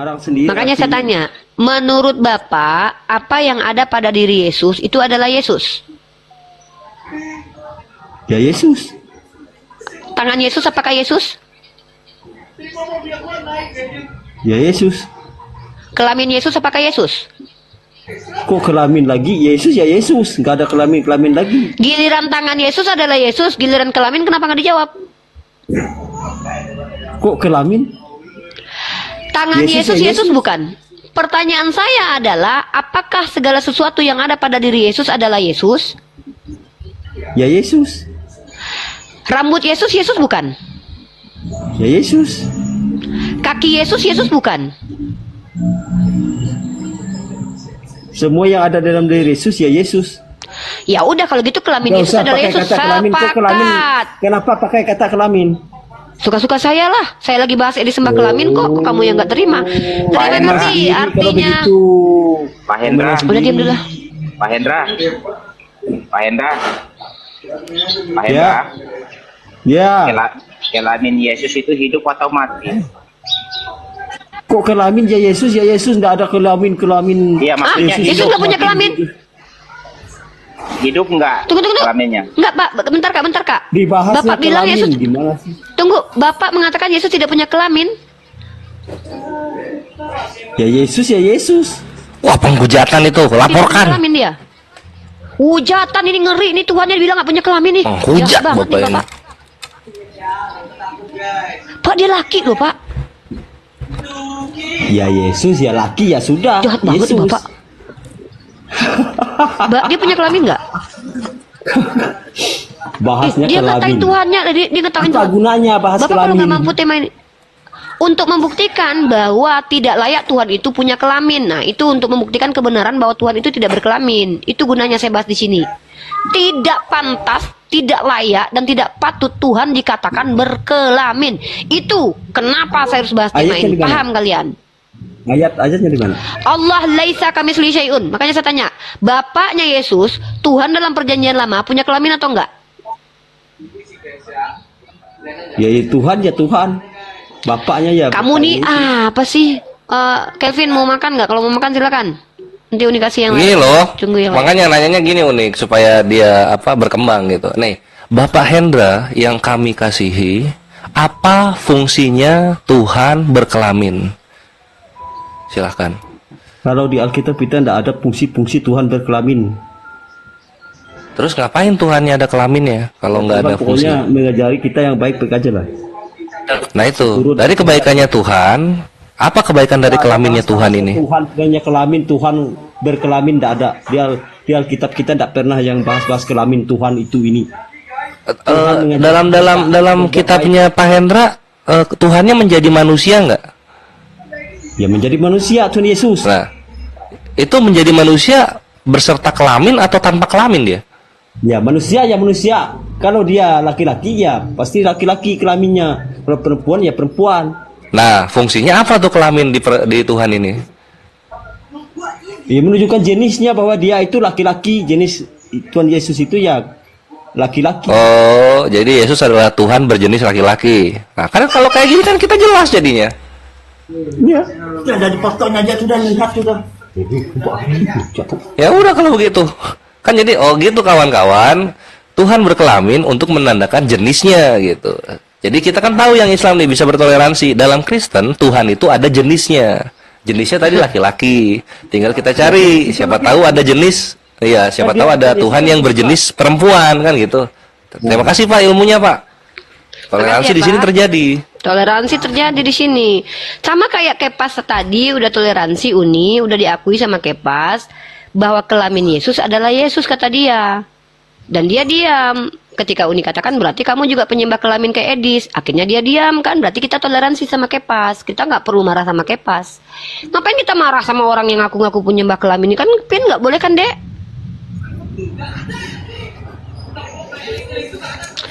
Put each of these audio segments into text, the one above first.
Ngarang sendiri. Makanya saya tanya, menurut Bapak, apa yang ada pada diri Yesus itu adalah Yesus? Ya Yesus. Tangan Yesus apakah Yesus? Ya Yesus. Kelamin Yesus apakah Yesus? Kok kelamin lagi? Yesus ya Yesus. Nggak ada kelamin lagi. Giliran tangan Yesus adalah Yesus, giliran kelamin kenapa nggak dijawab? Kok kelamin? Tangan Yesus Yesus, ya Yesus Yesus. bukan. Pertanyaan saya adalah, apakah segala sesuatu yang ada pada diri Yesus adalah Yesus? Ya Yesus. Rambut Yesus, Yesus bukan. Ya Yesus. Kaki Yesus, Yesus bukan. Semua yang ada dalam diri Yesus ya Yesus. Ya udah kalau gitu kelamin Nggak Yesus usah adalah pakai Yesus. kata kelamin. Kok kelamin? Sepakat. Kenapa pakai kata kelamin? Suka-suka saya lah. Saya lagi bahas disembah kelamin kok. Kamu yang nggak terima. Terima Hendra. kasih. Kalau Artinya begitu. Pak Hendra, udah diam dulu lah. Pak Hendra, Pak Hendra, Pak Ya. Hendra, Ya. kelamin Yesus itu hidup atau mati? Kok kelamin ya Yesus? Ya Yesus. Nggak ada kelamin. Iya, Ah, maksudnya Yesus hidup. nggak punya kelamin. Hidup nggak Tunggu. kelaminnya? Enggak, Pak. Bentar, Kak. Dibahasnya Bapak bilang kelamin. Yesus. Gimana sih? Tunggu, Bapak mengatakan Yesus tidak punya kelamin. Ya Yesus ya Yesus. Wah, penghujatan itu, Tidak punya laporkan. kelamin dia. Hujatan ini ngeri. Ini Tuhannya bilang nggak punya kelamin nih. Menghujat Jahat banget Bapak nih, ini. Pak, dia laki loh, Pak. Ya Yesus ya laki ya sudah. Jahat banget nih, Yesus. Bapak. Dia punya kelamin nggak? Bahasnya Dia ngatain kelamin. Tuhannya, dia ngatain Apa Tuhan. gunanya bahas Bapak kalau kelamin? nggak mampu tema ini, untuk membuktikan bahwa tidak layak Tuhan itu punya kelamin. Nah, itu untuk membuktikan kebenaran bahwa Tuhan itu tidak berkelamin. Itu gunanya saya bahas di sini. Tidak pantas, tidak layak, dan tidak patut Tuhan dikatakan berkelamin. Itu kenapa saya harus bahas tema Ayatnya ini. di mana? Paham kalian? Ayatnya di mana? Allah laisa kamitslihi syai'un. Makanya saya tanya, bapaknya Yesus, Tuhan dalam perjanjian lama punya kelamin atau enggak? Ya Tuhan ya Tuhan. Bapaknya ya. Kamu Bapak nih Yesus. apa sih? Kelvin mau makan nggak? Kalau mau makan silakan. Nanti Uni kasih yang Ini lain. loh, Tunggu yang lain. makanya nanyanya gini Unik supaya dia berkembang gitu. Nih, Bapak Hendra yang kami kasihi, apa fungsinya Tuhan berkelamin? Silahkan. Kalau di Alkitab kita tidak ada fungsi-fungsi Tuhan berkelamin. Terus ngapain Tuhannya ada kelaminnya kalau nggak ada fungsi? Pokoknya mengajari kita yang baik-baik aja lah. Nah itu, dari kebaikannya Tuhan, apa kebaikan dari kelaminnya Tuhan ini? Tuhan punya kelamin, Tuhan berkelamin tidak ada. Di Alkitab kita tidak pernah yang bahas-bahas kelamin Tuhan itu ini. Dalam kitabnya Pak Hendra, Tuhannya menjadi manusia nggak? Ya menjadi manusia Tuhan Yesus. Nah, itu menjadi manusia berserta kelamin atau tanpa kelamin dia? Ya manusia ya manusia. Kalau dia laki-laki ya pasti laki-laki kelaminnya. Kalau perempuan ya perempuan. Nah, fungsinya apa tuh kelamin di Tuhan ini? Ya menunjukkan jenisnya bahwa dia itu laki-laki. Jenis Tuhan Yesus itu ya laki-laki. Oh, jadi Yesus adalah Tuhan berjenis laki-laki. Nah, karena kalau kayak gini kan kita jelas jadinya. Ya. Ya dari fotonya aja sudah lihat sudah. Ya udah kalau begitu. Kan jadi gitu kawan-kawan. Tuhan berkelamin untuk menandakan jenisnya gitu. Jadi kita kan tahu yang Islam nih bisa bertoleransi. Dalam Kristen Tuhan itu ada jenisnya. Jenisnya tadi laki-laki. Tinggal kita cari siapa tahu ada jenis. Iya, siapa tahu ada Tuhan yang berjenis perempuan kan gitu. Terima kasih Pak ilmunya Pak. Toleransi Makasih ya, di sini Pak. terjadi. Toleransi terjadi di sini. Sama kayak Kepas tadi udah toleransi Uni, udah diakui sama Kepas bahwa kelamin Yesus adalah Yesus kata dia. Dan dia diam. Ketika Uni katakan berarti kamu juga penyembah kelamin kayak Edis. Akhirnya dia diam kan. Berarti kita toleransi sama Kepas. Kita nggak perlu marah sama Kepas. Ngapain kita marah sama orang yang ngaku-ngaku penyembah kelamin ini kan? Pin nggak boleh kan Dek?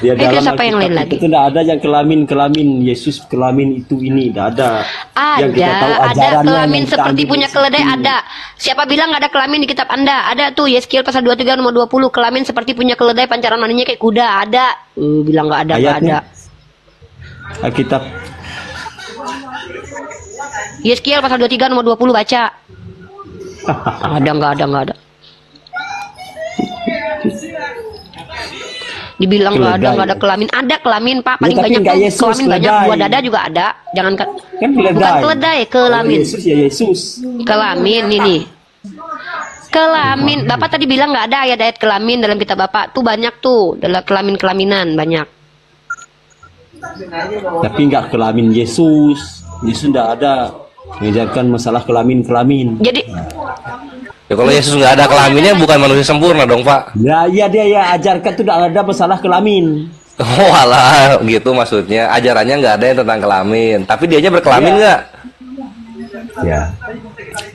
Ya, dalam siapa yang lain Alkitab lagi? itu tidak ada yang kelamin Yesus kelamin itu ini tidak ada. Yang kita tahu Ada ajarannya kelamin yang kita seperti ambil punya di keledai situ. ada. Siapa bilang nggak ada kelamin di kitab Anda? Ada tuh Yeskiel pasal 23 nomor 20 kelamin seperti punya keledai pancaran maninya kayak kuda ada. Bilang nggak ada nggak ada. Ayatnya. Alkitab Yeskiel pasal 23 nomor 20 baca. Nggak ada. Dibilang nggak ada kelamin. Ada kelamin, Pak. Paling tapi banyak nggak tuh Yesus, kelamin banyak. keledai. Buah dada juga ada. Jangan Kan bukan keledai, kelamin. Yesus ya Yesus. Kelamin ini. Kelamin. Bapak tadi bilang nggak ada ayat-ayat kelamin dalam kitab Bapak. Tuh banyak tuh. Dalam kelamin-kelaminan banyak. Tapi nggak kelamin Yesus. Yesus nggak ada mengajarkan masalah kelamin. Jadi Ya kalau Yesus nggak ada kelaminnya bukan manusia sempurna dong, Pak. Ya iya dia ya ajarkan tuh nggak ada masalah kelamin. Oh alah, gitu maksudnya. Ajarannya nggak ada yang tentang kelamin. Tapi dianya berkelamin nggak? Ya.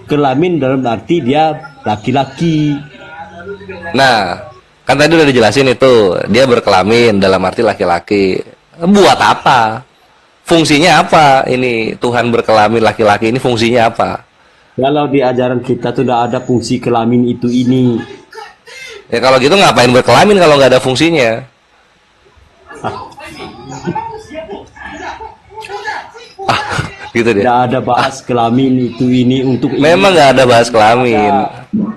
Kelamin dalam arti dia laki-laki. Nah, kan tadi udah dijelasin itu. Dia berkelamin dalam arti laki-laki. Buat apa? Fungsinya apa? Ini Tuhan berkelamin laki-laki ini fungsinya apa? Kalau di ajaran kita tuh tidak ada fungsi kelamin itu ini. Ya kalau gitu ngapain berkelamin kalau nggak ada fungsinya? Gitu deh. Tidak ada bahas kelamin itu ini untuk Memang nggak ada bahas kelamin.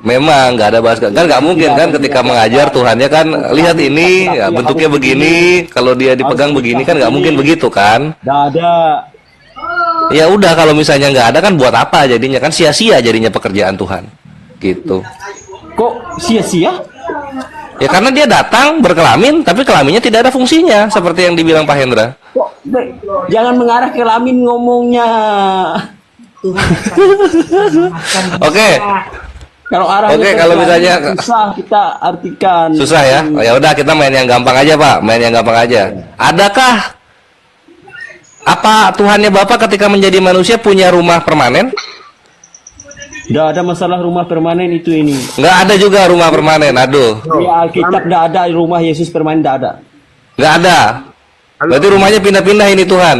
Memang nggak ada bahas kan nggak mungkin kan ketika mengajar Tuhannya kan lihat ini ya, bentuknya begini, kalau dia dipegang begini kan nggak mungkin begitu kan? Tidak ada. Ya udah kalau misalnya nggak ada kan buat apa jadinya kan sia-sia jadinya pekerjaan Tuhan gitu. Kok sia-sia? Ya karena dia datang berkelamin tapi kelaminnya tidak ada fungsinya seperti yang dibilang Pak Hendra. Kok jangan mengarah ke kelamin ngomongnya. Oke. Kalau arahnya Oke, ke kalau kelamin, misalnya susah kita artikan. susah ya. Oh, ya udah kita main yang gampang aja Pak, main yang gampang aja. Adakah apa Tuhannya Bapak ketika menjadi manusia punya rumah permanen? Tidak ada masalah rumah permanen itu ini. Nggak ada juga rumah permanen. Aduh, Di Alkitab tidak ada rumah Yesus permanen, tidak ada. nggak ada. Berarti rumahnya pindah-pindah ini Tuhan.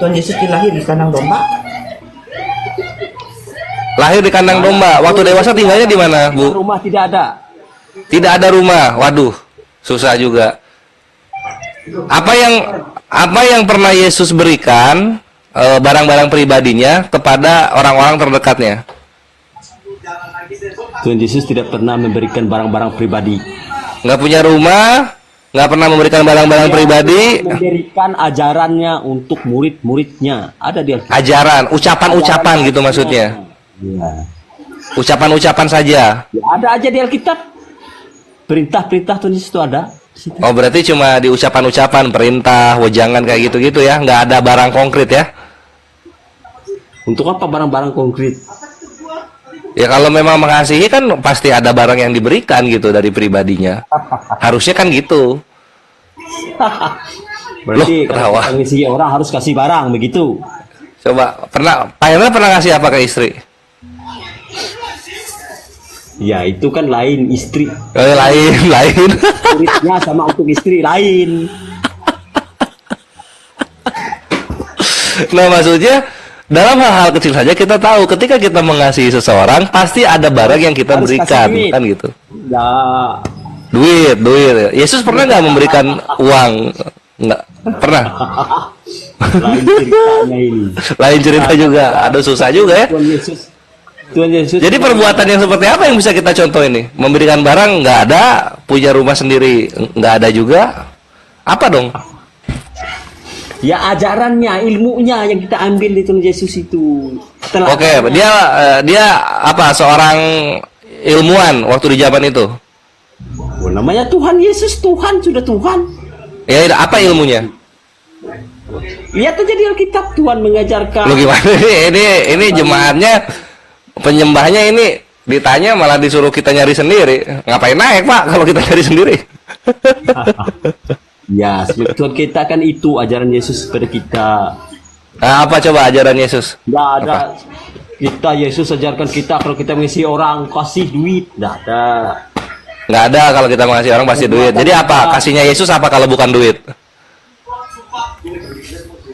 Tuhan Yesus dilahir di kandang domba. Lahir di kandang domba. Waktu dewasa tinggalnya di mana, Bu? Rumah tidak ada. Tidak ada rumah. Waduh, susah juga. Apa yang pernah Yesus berikan barang-barang pribadinya kepada orang-orang terdekatnya? Tuhan Yesus tidak pernah memberikan barang-barang pribadi. Nggak punya rumah, nggak pernah memberikan barang-barang pribadi. Memberikan ajarannya untuk murid-muridnya. Ada di Alkitab. Ajaran, ucapan-ucapan gitu maksudnya. Ya. Ucapan-ucapan saja. Ya, ada aja di Alkitab. Perintah-perintah Tuhan Yesus itu ada. Oh berarti cuma di ucapan-ucapan, perintah, wejangan kayak gitu-gitu ya, nggak ada barang konkret ya? Untuk apa barang-barang konkret? Ya kalau memang mengasihi kan pasti ada barang yang diberikan gitu dari pribadinya. Harusnya kan gitu. Berarti Loh, kalau ketawa. kita ngisi orang harus kasih barang begitu. Coba Pak Hendra pernah ngasih apa ke istri? Ya itu kan lain istri. Lain. Muridnya sama untuk istri lain. Nah maksudnya dalam hal-hal kecil saja kita tahu ketika kita mengasihi seseorang pasti ada barang yang kita Harus berikan, kasih duit. kan gitu. Nah, Duit. Yesus pernah nggak memberikan uang? Nggak pernah. lain ceritanya ini. Lain cerita juga. Aduh susah juga ya. Tuhan Yesus. Jadi perbuatan yang seperti apa yang bisa kita contoh ini? Memberikan barang nggak ada, punya rumah sendiri nggak ada juga. Apa dong? Ya ajarannya, ilmunya yang kita ambil di Tuhan Yesus itu. Oke, dia apa? Seorang ilmuwan waktu di zaman itu. Oh, namanya Tuhan Yesus, Tuhan sudah Tuhan. Ya, apa ilmunya? Lihat aja di Alkitab Tuhan mengajarkan. Lu gimana ini jemaatnya penyembahnya ini ditanya malah disuruh kita nyari sendiri. Ngapain naik Pak kalau kita nyari sendiri? Ya, Tuhan kita kan itu ajaran Yesus kepada kita. Nah, apa coba ajaran Yesus? Nggak ada. Apa? Kita Yesus ajarkan kita kalau kita mengisi orang kasih duit, nggak ada. Nggak ada kalau kita ngasih orang pasti duit. Jadi apa? Kasihnya Yesus apa kalau bukan duit?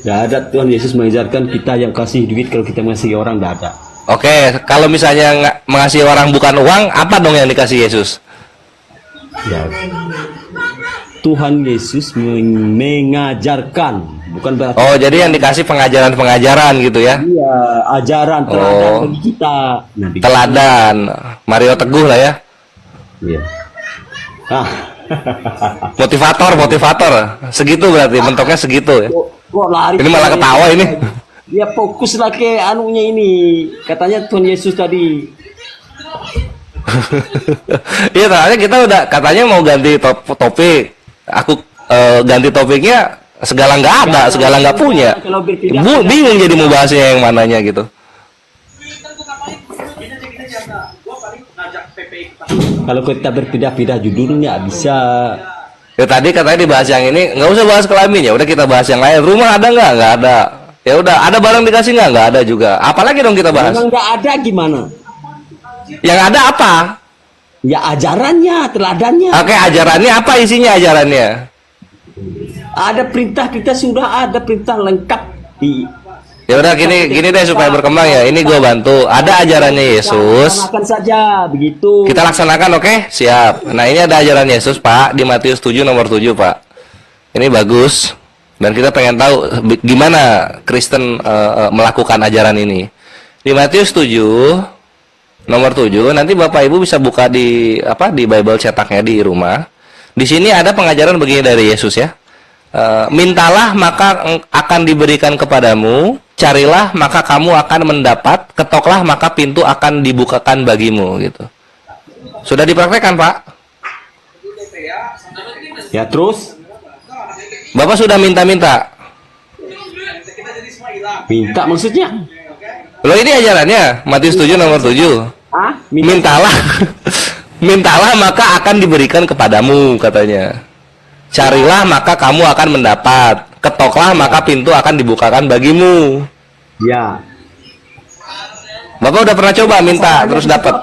Nggak ada. Tuhan Yesus mengajarkan kita yang kasih duit kalau kita mengasihi orang, nggak ada. Oke, kalau misalnya mengasihi orang bukan uang, apa dong yang dikasih Yesus? Ya. Tuhan Yesus mengajarkan bukan berarti. Oh, jadi yang dikasih pengajaran-pengajaran gitu ya? Iya, ajaran teladan bagi kita. Nah, Teladan, Mario Teguh lah ya. Iya. Ah. Motivator. Segitu berarti bentuknya segitu ya. Kok lari? Ini malah ketawa ini. Ya fokus lah ke anunya ini. Katanya Tuhan Yesus tadi. Iya, soalnya kita udah katanya mau ganti topik. Aku ganti topiknya segala nggak ada, segala nggak punya. Bingung jadi mau bahasnya yang mananya gitu. Kalau kita berpindah-pindah judulnya bisa. Ya tadi katanya dibahas yang ini, nggak usah bahas kelamin ya. Udah kita bahas yang lain. Rumah ada nggak? Nggak ada. Ya udah, ada barang dikasih nggak? Nggak ada juga. Apalagi dong kita bahas? Memang nggak ada gimana? Yang ada apa? Ya ajarannya, teladannya. Oke, ajarannya apa isinya ajarannya? Ada perintah, kita sudah ada perintah lengkap di. Ya udah gini deh supaya berkembang ya. Ini gue bantu. Ada ajarannya Yesus. Laksanakan saja begitu. Kita laksanakan, oke? Siap. Nah, ini ada ajaran Yesus, Pak, di Matius 7 nomor 7, Pak. Ini bagus. Dan kita pengen tahu gimana Kristen melakukan ajaran ini. Di Matius 7 nomor 7, nanti Bapak Ibu bisa buka di Bible cetaknya di rumah. Di sini ada pengajaran begini dari Yesus ya. Mintalah maka akan diberikan kepadamu, carilah maka kamu akan mendapat, ketoklah maka pintu akan dibukakan bagimu gitu. Sudah dipraktekkan, Pak? Ya terus Bapak sudah minta-minta? minta maksudnya? Loh, ini ajarannya Matius 7 nomor 7. Ah, Mintalah mintalah maka akan diberikan kepadamu katanya. Carilah maka kamu akan mendapat, ketoklah maka pintu akan dibukakan bagimu. Ya. Bapak udah pernah coba minta terus dapat?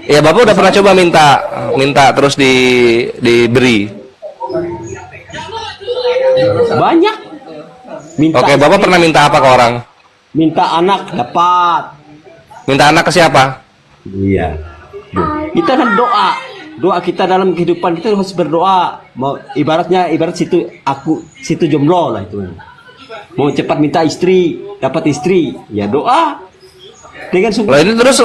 Ya, Bapak udah pernah coba minta terus diberi? Banyak. Minta. Oke, Bapak pernah minta apa ke orang? Minta anak dapat. Minta anak ke siapa? Iya. Kita kan doa kita dalam kehidupan kita harus berdoa. Mau ibarat situ jomblo lah itu. Mau cepat minta istri, dapat istri, ya doa. Dengan sungguh. Lah ini terus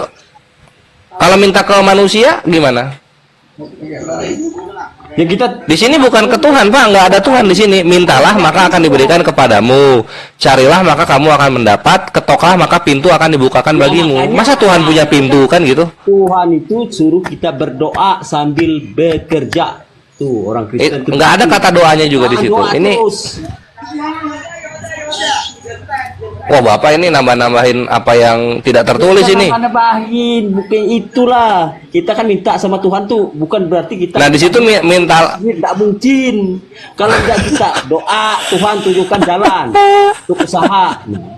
kalau minta ke manusia gimana? Ya kita Di sini bukan ke Tuhan, Pak, nggak ada Tuhan di sini. Mintalah maka akan diberikan kepadamu, carilah maka kamu akan mendapat, ketoklah maka pintu akan dibukakan bagimu. Masa Tuhan punya pintu kan gitu? Tuhan itu suruh kita berdoa sambil bekerja. Tuh orang Kristen. Nggak ada kata doanya juga di situ. Ini, wah Bapak ini nambah-nambahin apa yang tidak tertulis ini. Nambahin, bukan itulah. Kita kan minta sama Tuhan tuh, bukan berarti kita. Nah di situ minta. Tidak mungkin. Kalau tidak kita doa, Tuhan tunjukkan jalan untuk usaha.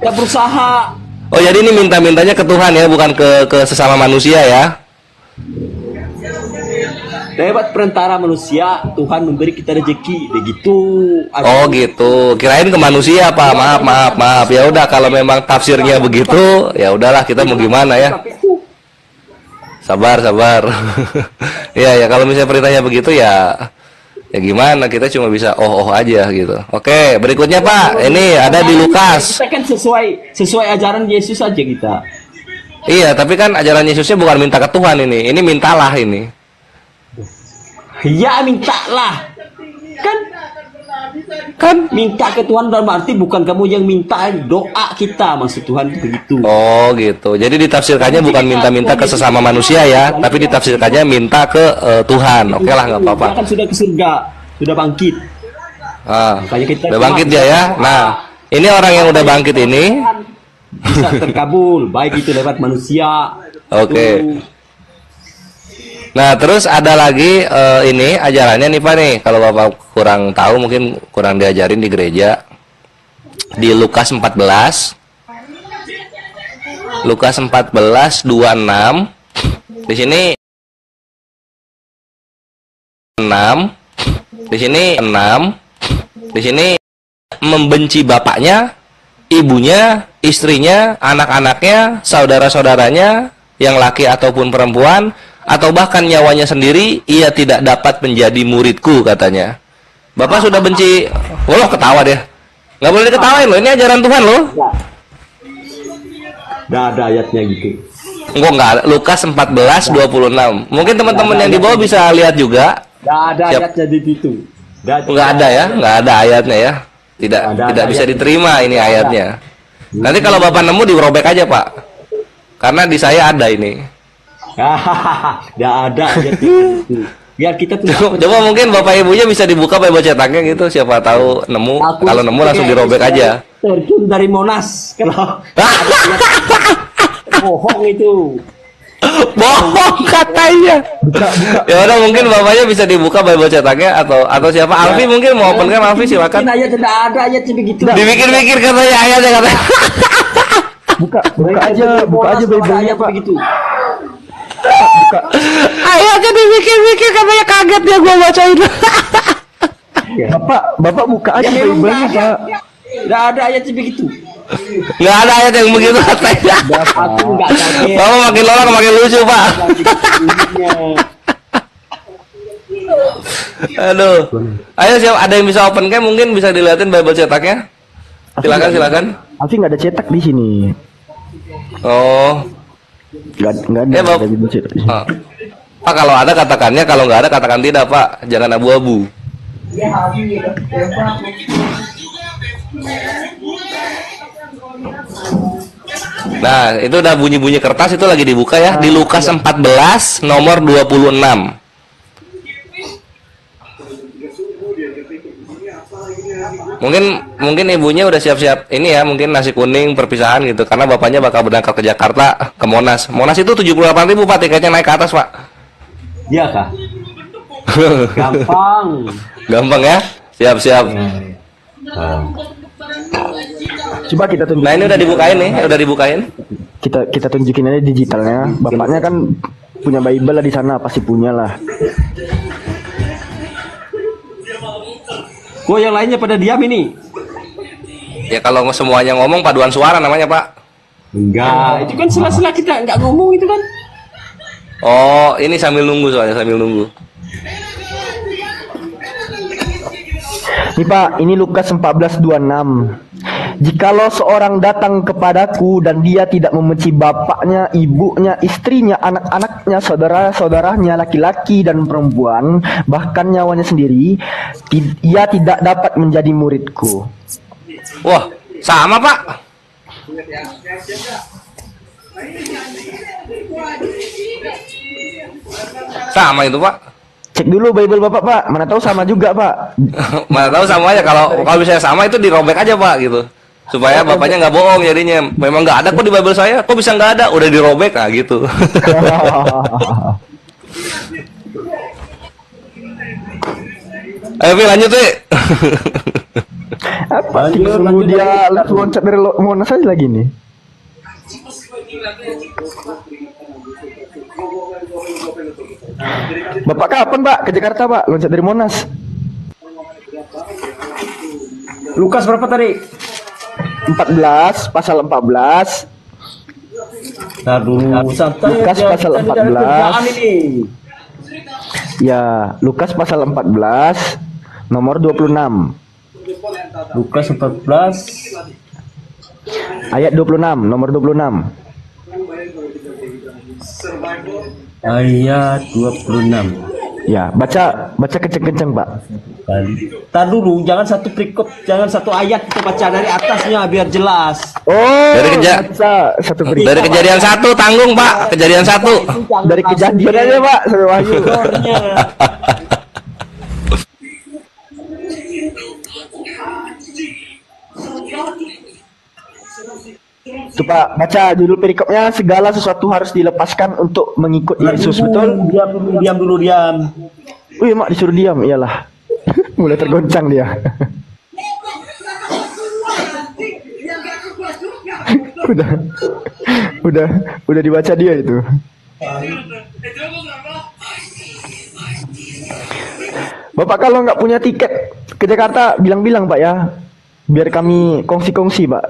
Kita berusaha. Oh jadi ini minta-mintanya ke Tuhan ya, bukan ke sesama manusia ya? Lewat perantara manusia, Tuhan memberi kita rezeki, begitu. Oh gitu. Kirain ke manusia, Pak. Maaf. Ya udah kalau memang tafsirnya begitu, ya udahlah kita mau gimana ya. Sabar. Iya ya, kalau misalnya perintahnya begitu ya gimana, kita cuma bisa oh aja gitu. Oke, berikutnya Pak. Ini ada di Lukas. Kita kan sesuai ajaran Yesus aja kita. Iya, tapi kan ajaran Yesusnya bukan minta ke Tuhan ini. Ini mintalah ini. Ya mintalah. Kan minta ke Tuhan dalam arti bukan kamu yang minta, doa kita maksud Tuhan itu begitu. Oh gitu. Jadi ditafsirkannya bukan minta-minta ke sesama manusia ya, tapi ditafsirkannya minta ke Tuhan. Oke lah, nggak apa-apa. Dia kan sudah ke surga, sudah bangkit. Udah bangkit dia ya. Nah, ini orang yang udah bangkit ini bisa terkabul, baik itu lewat manusia. Oke. Nah, terus ada lagi ini ajarannya nih Pak nih. Kalau Bapak kurang tahu, mungkin kurang diajarin di gereja. Di Lukas 14. Lukas 14:26. Di sini 6. Di sini 6. Di sini membenci bapaknya, ibunya, istrinya, anak-anaknya, saudara-saudaranya, yang laki ataupun perempuan, atau bahkan nyawanya sendiri, ia tidak dapat menjadi muridku katanya. Bapak sudah benci, ketawa deh. Nggak boleh diketawain loh, ini ajaran Tuhan loh. Nggak ada ayatnya gitu. Nggak ada. Lukas 14:26. Mungkin teman-teman yang di bawah bisa lihat juga. Nggak ada Siap. ayatnya di situ. Nggak ada ya, nggak ada ayatnya ya. Tidak bisa diterima ini ayatnya. Nanti kalau Bapak nemu dirobek aja Pak. Karena di saya ada ini. Nggak ada ayatnya gitu. Biar kita tuh Coba mungkin Bapak Ibunya bisa dibuka Bible cetaknya gitu, siapa tahu nemu. Kalau nemu langsung dirobek aja. terjun dari Monas kalau bohong itu. Bohong katanya. Ya udah mungkin bapaknya bisa dibuka Bible cetaknya atau siapa? Alfi mungkin mau open kan? Alfi silakan. Mungkin ayat tidak ada ayat begitu. Dipikir-pikir katanya ayatnya katanya. Buka aja Bible-nya Pak. Begitu. Ayatnya dipikir-pikir katanya kaget dia gua bacain. Bapak buka aja Bible-nya Pak. Tidak ada ayat begitu. Nggak ada ayat yang begitu katanya. Aku nggak kaget. Bapak makin lolak makin lucu Pak. Aduh. Ayo siapa ada yang bisa open cam mungkin bisa dilihatin Bible cetaknya. Silakan. Alfi nggak ada cetak di sini. Oh. Nggak ada. Bapak. Bible cetak di sini. Pak kalau ada katakannya, kalau nggak ada katakan tidak Pak. Jangan abu-abu. Nah, itu udah bunyi-bunyi kertas itu lagi dibuka ya di Lukas 14 nomor 26. Mungkin ibunya udah siap-siap ini ya, mungkin nasi kuning perpisahan gitu karena bapaknya bakal berangkat ke Jakarta ke Monas. Monas itu 78.000 Pak, tiketnya naik ke atas, Pak. Iya kah? Gampang. Gampang ya? Siap-siap. Coba kita tunjukin. Nah, ini udah dibukain nih, udah dibukain. Kita tunjukin aja digitalnya. Bapaknya kan punya Bible lah di sana, pasti punya lah. Kok yang lainnya pada diam ini? Ya kalau semuanya ngomong paduan suara namanya, Pak. Enggak, itu kan sela-sela kita nggak ngomong itu kan. Oh, ini sambil nunggu soalnya, sambil nunggu. Nih Pak, ini Lukas 14:26. Jikalau seorang datang kepadaku dan dia tidak membenci bapaknya, ibunya, istrinya, anak-anaknya, saudara-saudaranya, laki-laki dan perempuan, bahkan nyawanya sendiri, ia tidak dapat menjadi muridku. Wah, sama Pak. Sama itu Pak. Cek dulu Bible Bapak Pak, mana tahu sama juga Pak. Mana tahu sama aja, kalau misalnya sama itu dirobek aja Pak gitu. Supaya bapaknya nggak bohong jadinya. Memang nggak ada kok di Bible saya, kok bisa nggak ada? Udah dirobek ah gitu. Ayo Pi, lanjut Pi. Apa? Tunggu dia loncat dari Monas aja lagi nih. Bapak kapan Pak ke Jakarta Pak? Loncat dari Monas. Lukas berapa tadi? 14, pasal 14. Aduh, santai Lukas aja, pasal kita tidak ada 14. kerjaan ini. Ya, Lukas pasal 14 nomor 26. Lukas 14 Ayat 26, nomor 26. ayat 26. Ya, baca kenceng-kenceng, Pak. Tar dulu, jangan satu perikop, jangan satu ayat kita baca dari atasnya biar jelas. Oh, Baca satu dari kejadian 1 tanggung Pak, kejadian 1. Dari kejadian aja, Pak, sampai Wahyu. Tuh Pak, baca judul perikopnya, segala sesuatu harus dilepaskan untuk mengikut Yesus, betul? Diam dulu. Wih, Mak disuruh diam, iyalah. Mulai tergoncang dia. udah dibaca dia itu. Bapak kalau nggak punya tiket ke Jakarta, bilang-bilang Pak ya, biar kami kongsi-kongsi Pak.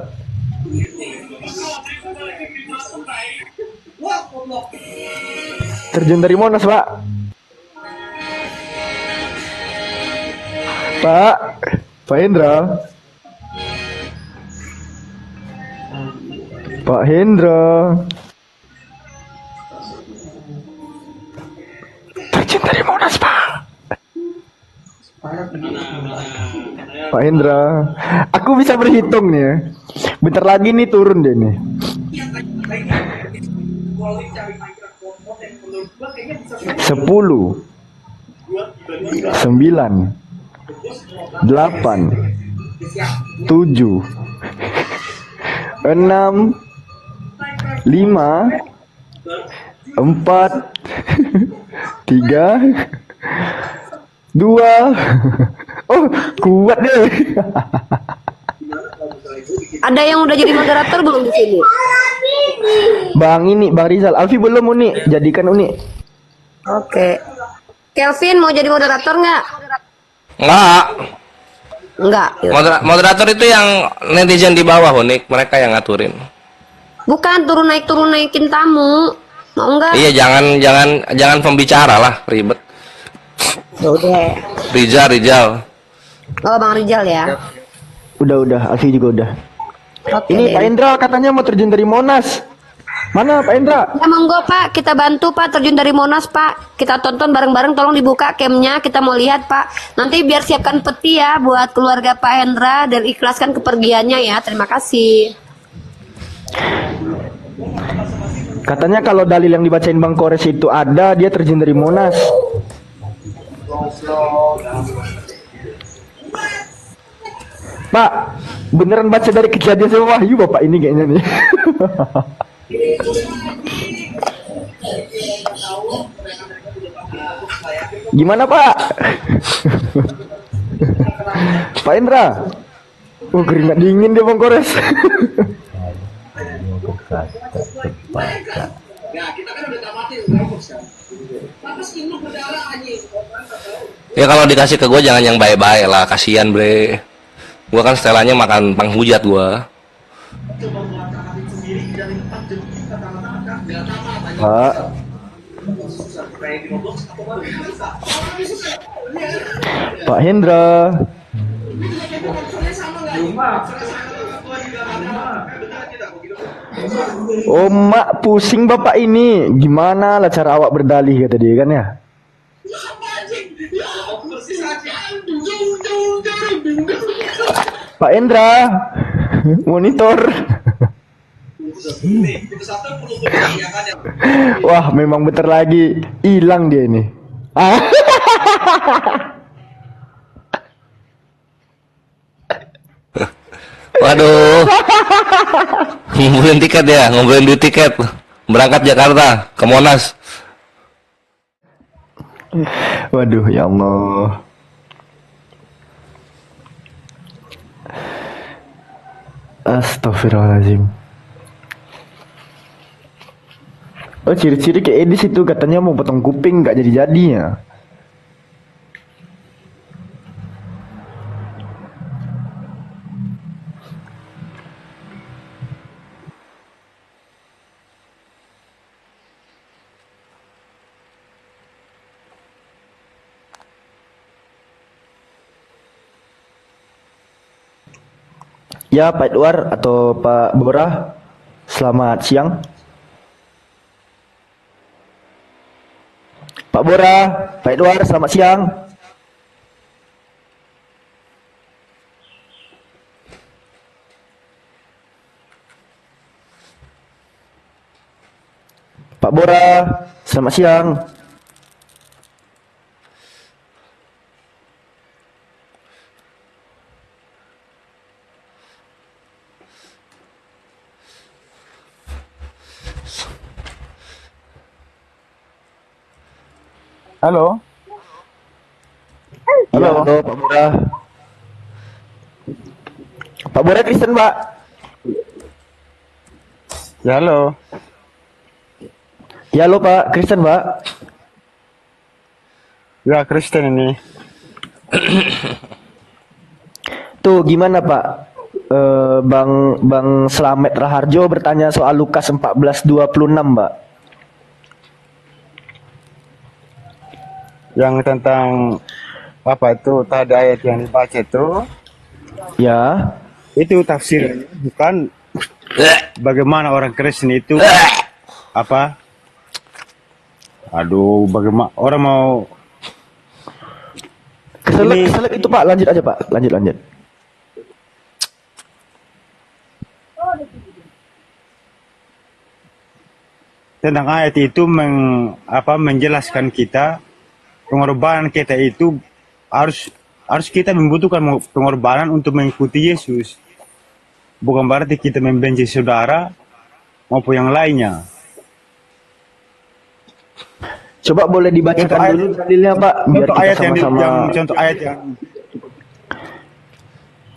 Terjun dari Monas Pak. Pak Hendra. Pak Hendra. Terjun dari Monas, Pak. Pak Hendra, aku bisa berhitung nih ya. Bentar lagi nih turun deh nih. 10, 9, 8, 7, 6, 5, 4, 3, 2. Oh, kuat deh. Ada yang udah jadi moderator belum di sini? Bang Rizal, Alfi belum Uni, jadikan Uni. Oke. Kelvin mau jadi moderator nggak? Enggak. Enggak. Moderator itu yang netizen di bawah, Unik. Mereka yang ngaturin. Bukan turun naikin tamu. Mau nggak? Iya, jangan pembicara lah, ribet. Udah. Rizal. Oh, Bang Rizal ya. Udah, Alfi juga udah. Oke. Ini deh. Pak Indra katanya mau terjun dari Monas. Mana Pak Indra? Ya monggo Pak, kita bantu Pak terjun dari Monas Pak. Kita tonton bareng-bareng, tolong dibuka camnya, kita mau lihat Pak. Nanti biar siapkan peti ya buat keluarga Pak Hendra dan ikhlaskan kepergiannya ya. Terima kasih. Katanya kalau dalil yang dibacain Bang Kores itu ada, dia terjun dari Monas. Pak, beneran baca dari Kejadian sama Wahyu Bapak ini kayaknya nih. Gimana Pak? Pak Indra? Oh, keringat dingin dia Bang Kores. Ya kalau dikasih ke gue jangan yang baik-baik lah, kasihan bre. Gue kan setelannya makan panghujat gue. Pak. Pak Hendra. Oh, mak pusing Bapak ini. Gimana lah cara awak berdalih kata dia kan ya? Pak Hendra, monitor. Wah, memang bentar lagi hilang dia ini. Ah. Waduh. Ngumpulin tiket ya, ngumpulin duit tiket. Berangkat Jakarta ke Monas. Waduh, ya Allah. Astagfirullahaladzim. Oh, ciri-ciri kayak Edis itu katanya mau potong kuping nggak jadi-jadinya. Ya, Pak Edward atau Pak Bora, selamat siang. Pak Bora, Pak Edward, selamat siang. Pak Bora, selamat siang. Halo. Halo, halo Pak Bora. Pak Bora Kristen, Pak. Ya halo. Ya, halo Pak, Kristen, Pak. Ya Kristen ini. Tuh gimana Pak? Bang Slamet Raharjo bertanya soal Lukas 14:26, Pak. Yang tentang apa itu tadi ayat yang dibaca itu Ya. itu tafsirnya bukan bagaimana orang Kristen itu apa? Aduh, bagaimana orang mau Keselak itu Pak, lanjut aja Pak, lanjut. tentang ayat itu menjelaskan kita pengorbanan kita itu harus kita membutuhkan pengorbanan untuk mengikuti Yesus. Bukan berarti kita membenci saudara maupun yang lainnya. Coba boleh dibacakan dulu dalilnya Pak, biar Contoh kita ayat sama-sama. contoh ayat yang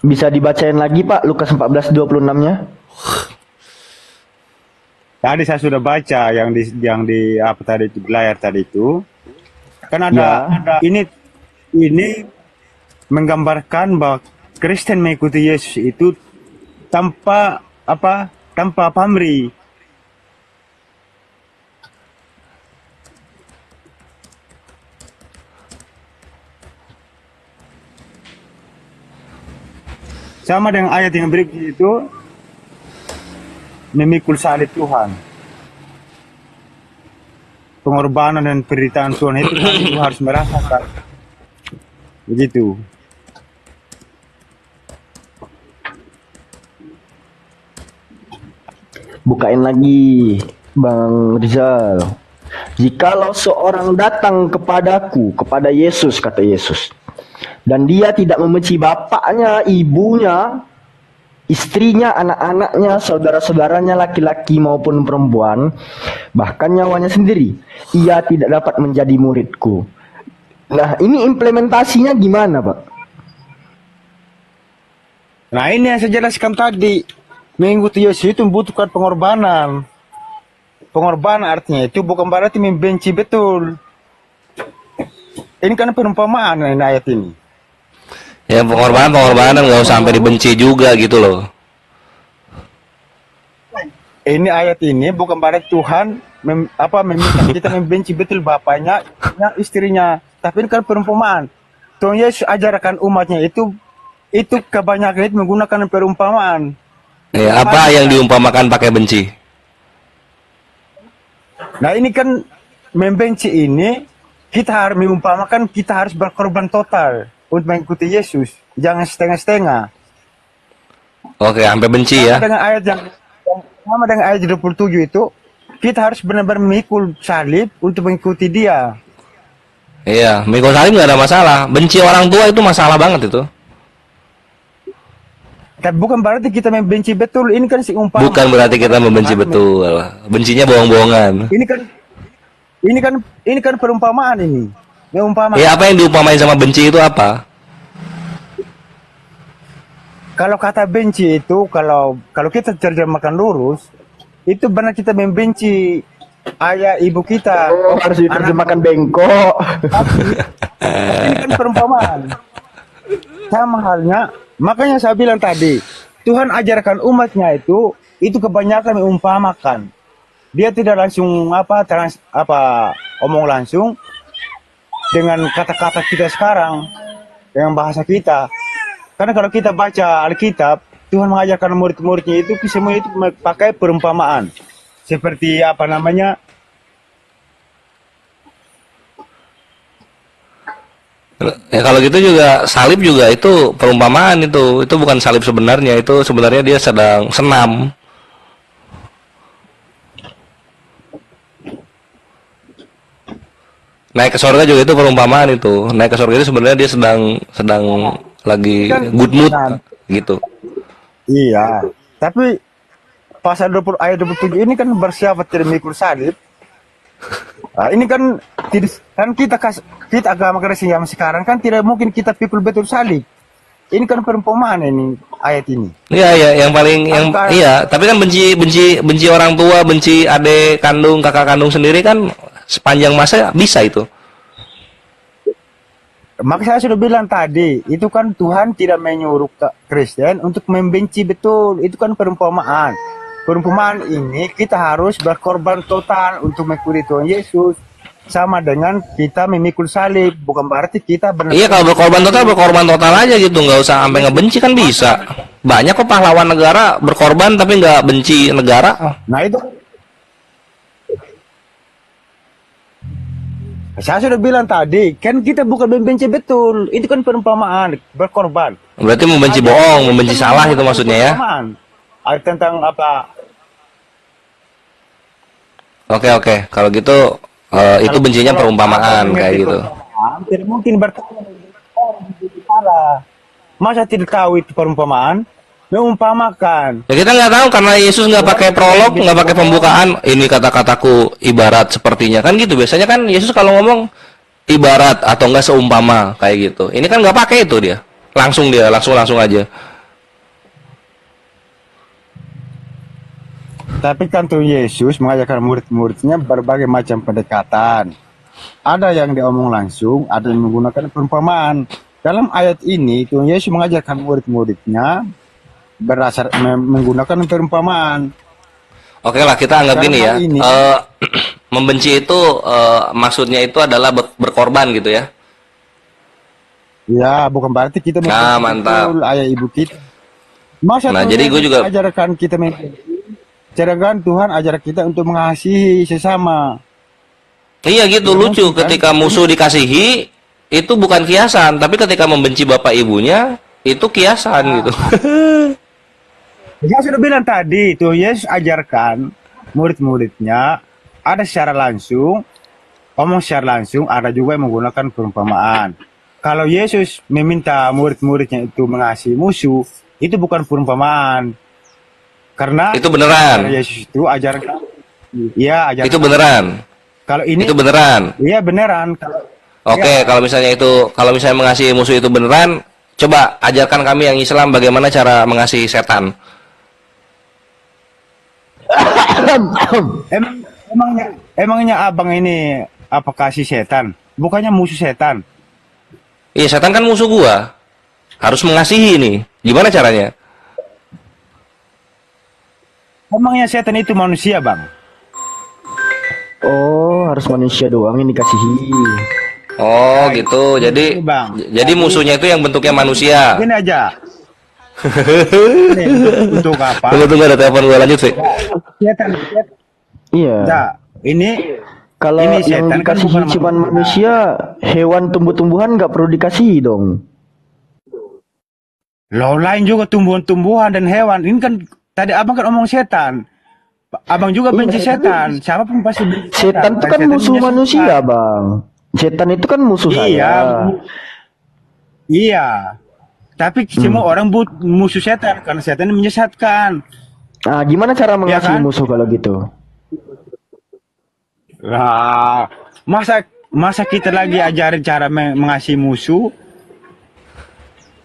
Bisa dibacain lagi Pak, Lukas 14:26-nya. tadi saya sudah baca yang di apa tadi di layar tadi itu. Kan ada ini menggambarkan bahwa Kristen mengikuti Yesus itu tanpa pamrih. Sama dengan ayat yang berikut itu, memikul salib Tuhan. Pengorbanan dan penderitaan Tuhan itu harus merasakan. Begitu. Bukain lagi Bang Rizal. Jikalau seorang datang kepadaku, kepada Yesus, kata Yesus, dan dia tidak membenci bapaknya, ibunya, istrinya, anak-anaknya, saudara-saudaranya laki-laki maupun perempuan, bahkan nyawanya sendiri, ia tidak dapat menjadi muridku. Nah, ini implementasinya gimana, Pak? Nah, ini yang saya jelaskan tadi. Mengikuti Yesus itu membutuhkan pengorbanan. Pengorbanan artinya itu bukan berarti membenci betul. Ini kan perumpamaan ini ayat ini. Ya pengorbanan nggak usah sampai dibenci juga gitu loh. Ini ayat ini bukan berarti Tuhan meminta kita membenci betul bapaknya, istrinya. Tapi ini kan perumpamaan. Tuhan Yesus ajarkan umatnya itu kebanyakan itu menggunakan perumpamaan. Ya, apa yang diumpamakan pakai benci? Nah ini kan membenci ini kita harus mengumpamakan kita harus berkorban total untuk mengikuti Yesus, jangan setengah-setengah. Oke, sampai benci ya. Sama dengan ayat 27 itu, kita harus benar-benar memikul salib untuk mengikuti Dia. Iya, mikul salib nggak ada masalah. Benci orang tua itu masalah banget itu. Tapi bukan berarti kita membenci betul. Ini kan si umpama. Bukan berarti kita membenci betul. Bencinya bohong-bohongan. Ini kan perumpamaan ini. Umpama. Ya, apa yang diupamain sama benci itu apa? Kalau kata benci itu, kalau kita terjemahkan lurus, itu benar kita membenci ayah ibu kita. Oh, harus diterjemahkan bengkok. Ini kan perumpamaan. Sama halnya, makanya saya bilang tadi, Tuhan ajarkan umatnya itu kebanyakan mengumpamakan. Dia tidak langsung omong langsung dengan kata-kata kita sekarang, dengan bahasa kita. Karena kalau kita baca Alkitab, Tuhan mengajarkan murid-muridnya itu semua itu pakai perumpamaan. Seperti Ya kalau gitu juga salib juga itu perumpamaan itu bukan salib sebenarnya, itu sebenarnya dia sedang senam. Naik ke surga juga itu perumpamaan itu. Naik ke surga itu sebenarnya dia sedang lagi good mood gitu. Iya, tapi pasal 20 ayat 27 ini kan bersiap tidak memikul salib. Nah, ini kan kita agama Kristen yang sekarang kan tidak mungkin kita pikul betul salib. Ini kan perumpamaan ini ayat ini. Iya, iya, tapi kan benci orang tua, benci adik kandung, kakak kandung sendiri kan sepanjang masa bisa itu. Maka saya sudah bilang tadi, itu kan Tuhan tidak menyuruh Kristen untuk membenci betul. Itu kan perumpamaan. Perumpamaan ini kita harus berkorban total untuk mengikuti Tuhan Yesus. Sama dengan kita memikul salib, bukan berarti kita benar. Iya, kalau berkorban total aja gitu, nggak usah sampai ngebenci kan bisa. Banyak kok pahlawan negara berkorban tapi nggak benci negara. Nah itu saya sudah bilang tadi, kan kita bukan membenci betul. Itu kan perumpamaan, berkorban. Berarti membenci bohong, membenci salah itu maksudnya ya. Perumpamaan. Ada tentang apa? Oke. Kalau gitu itu bencinya perumpamaan kayak gitu. Tidak mungkin bertemu dengan orang di salah. Masa tidak tahu itu perumpamaan? Mengumpamakan. Ya kita nggak tahu karena Yesus nggak pakai prolog, nggak pakai pembukaan. Ini kata-kataku ibarat sepertinya kan gitu. Biasanya kan Yesus kalau ngomong ibarat atau enggak seumpama kayak gitu. Ini kan nggak pakai itu dia. Langsung aja. Tapi kan Tuhan Yesus mengajarkan murid-muridnya berbagai macam pendekatan. Ada yang diomong langsung, ada yang menggunakan perumpamaan. Dalam ayat ini Tuhan Yesus mengajarkan murid-muridnya menggunakan perumpamaan. Oke lah, kita anggap gini ya. Membenci itu maksudnya itu adalah berkorban gitu ya. Ya, bukan berarti kita mantap. Ayah ibu kita. Masa Nah, Tuhan jadi gue juga ajarkan kita ajarkan Tuhan ajar kita untuk mengasihi sesama. iya gitu, lucu ketika musuh dikasihi itu bukan kiasan, tapi ketika membenci bapak ibunya itu kiasan gitu. Saya sudah bilang tadi, Tuhan Yesus ajarkan murid-muridnya ada secara langsung, omong secara langsung, ada juga yang menggunakan perumpamaan. Kalau Yesus meminta murid-muridnya itu mengasihi musuh, itu bukan perumpamaan. Karena itu beneran. Yesus itu ajarkan, iya ajarkan. Itu beneran. Kalau ini itu beneran. Iya beneran. Oke, kalau misalnya mengasihi musuh itu beneran, coba ajarkan kami yang Islam bagaimana cara mengasihi setan. Emangnya abang ini apa kasih setan? Bukannya musuh setan? Iya, setan kan musuh gua. Harus mengasihi ini. Gimana caranya? Emangnya setan itu manusia, Bang? Oh, harus manusia doang yang dikasihi. Oh, gitu. Jadi Bang. Jadi musuhnya itu yang bentuknya manusia. Gini aja. Ini untuk apa? Tunggu ada telepon gua, lanjut sih. Setan. Iya. Nah, ini Kalau ini yang setan kan dikasihi bukan cuma manusia, hewan tumbuh-tumbuhan nggak perlu dikasihi dong. Loh, lain juga tumbuhan-tumbuhan dan hewan. Ini kan tadi abang kan omong setan. Abang juga benci setan. Siapa pun pasti benci Setan itu kan Setan musuh punya manusia, setan. Bang. Setan itu kan musuh Iya. saya. Iya. Tapi semua orang musuh setan karena setan menyesatkan. Nah, gimana cara mengasihi kan? musuh kalau gitu? Lah, masa kita lagi ajarin cara mengasihi musuh?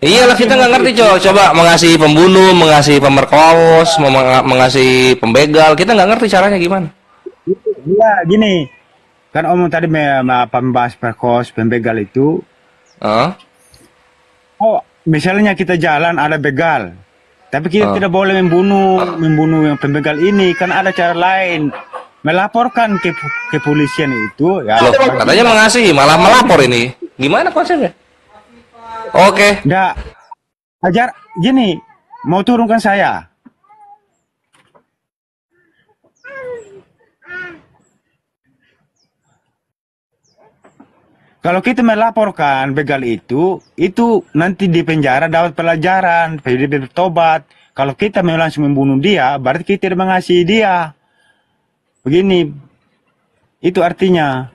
Iyalah, kita nggak ngerti, coba mengasihi pembunuh, mengasihi pemerkos, mengasihi pembegal, kita nggak ngerti caranya gimana. Iya, gini. Kan omong tadi membahas perkos, pembegal itu. Oh, misalnya kita jalan ada begal. Tapi kita tidak boleh membunuh yang pembegal ini, kan ada cara lain. Melaporkan ke kepolisian itu ya. Loh, katanya mengasihi malah melapor ini. Gimana konsepnya? Oke. Nggak, ajar gini, mau turunkan saya. Kalau kita melaporkan begal itu nanti di penjara dapat pelajaran, PDB bertobat. Kalau kita mau langsung membunuh dia, berarti kita tidak mengasihi dia. Begini, itu artinya.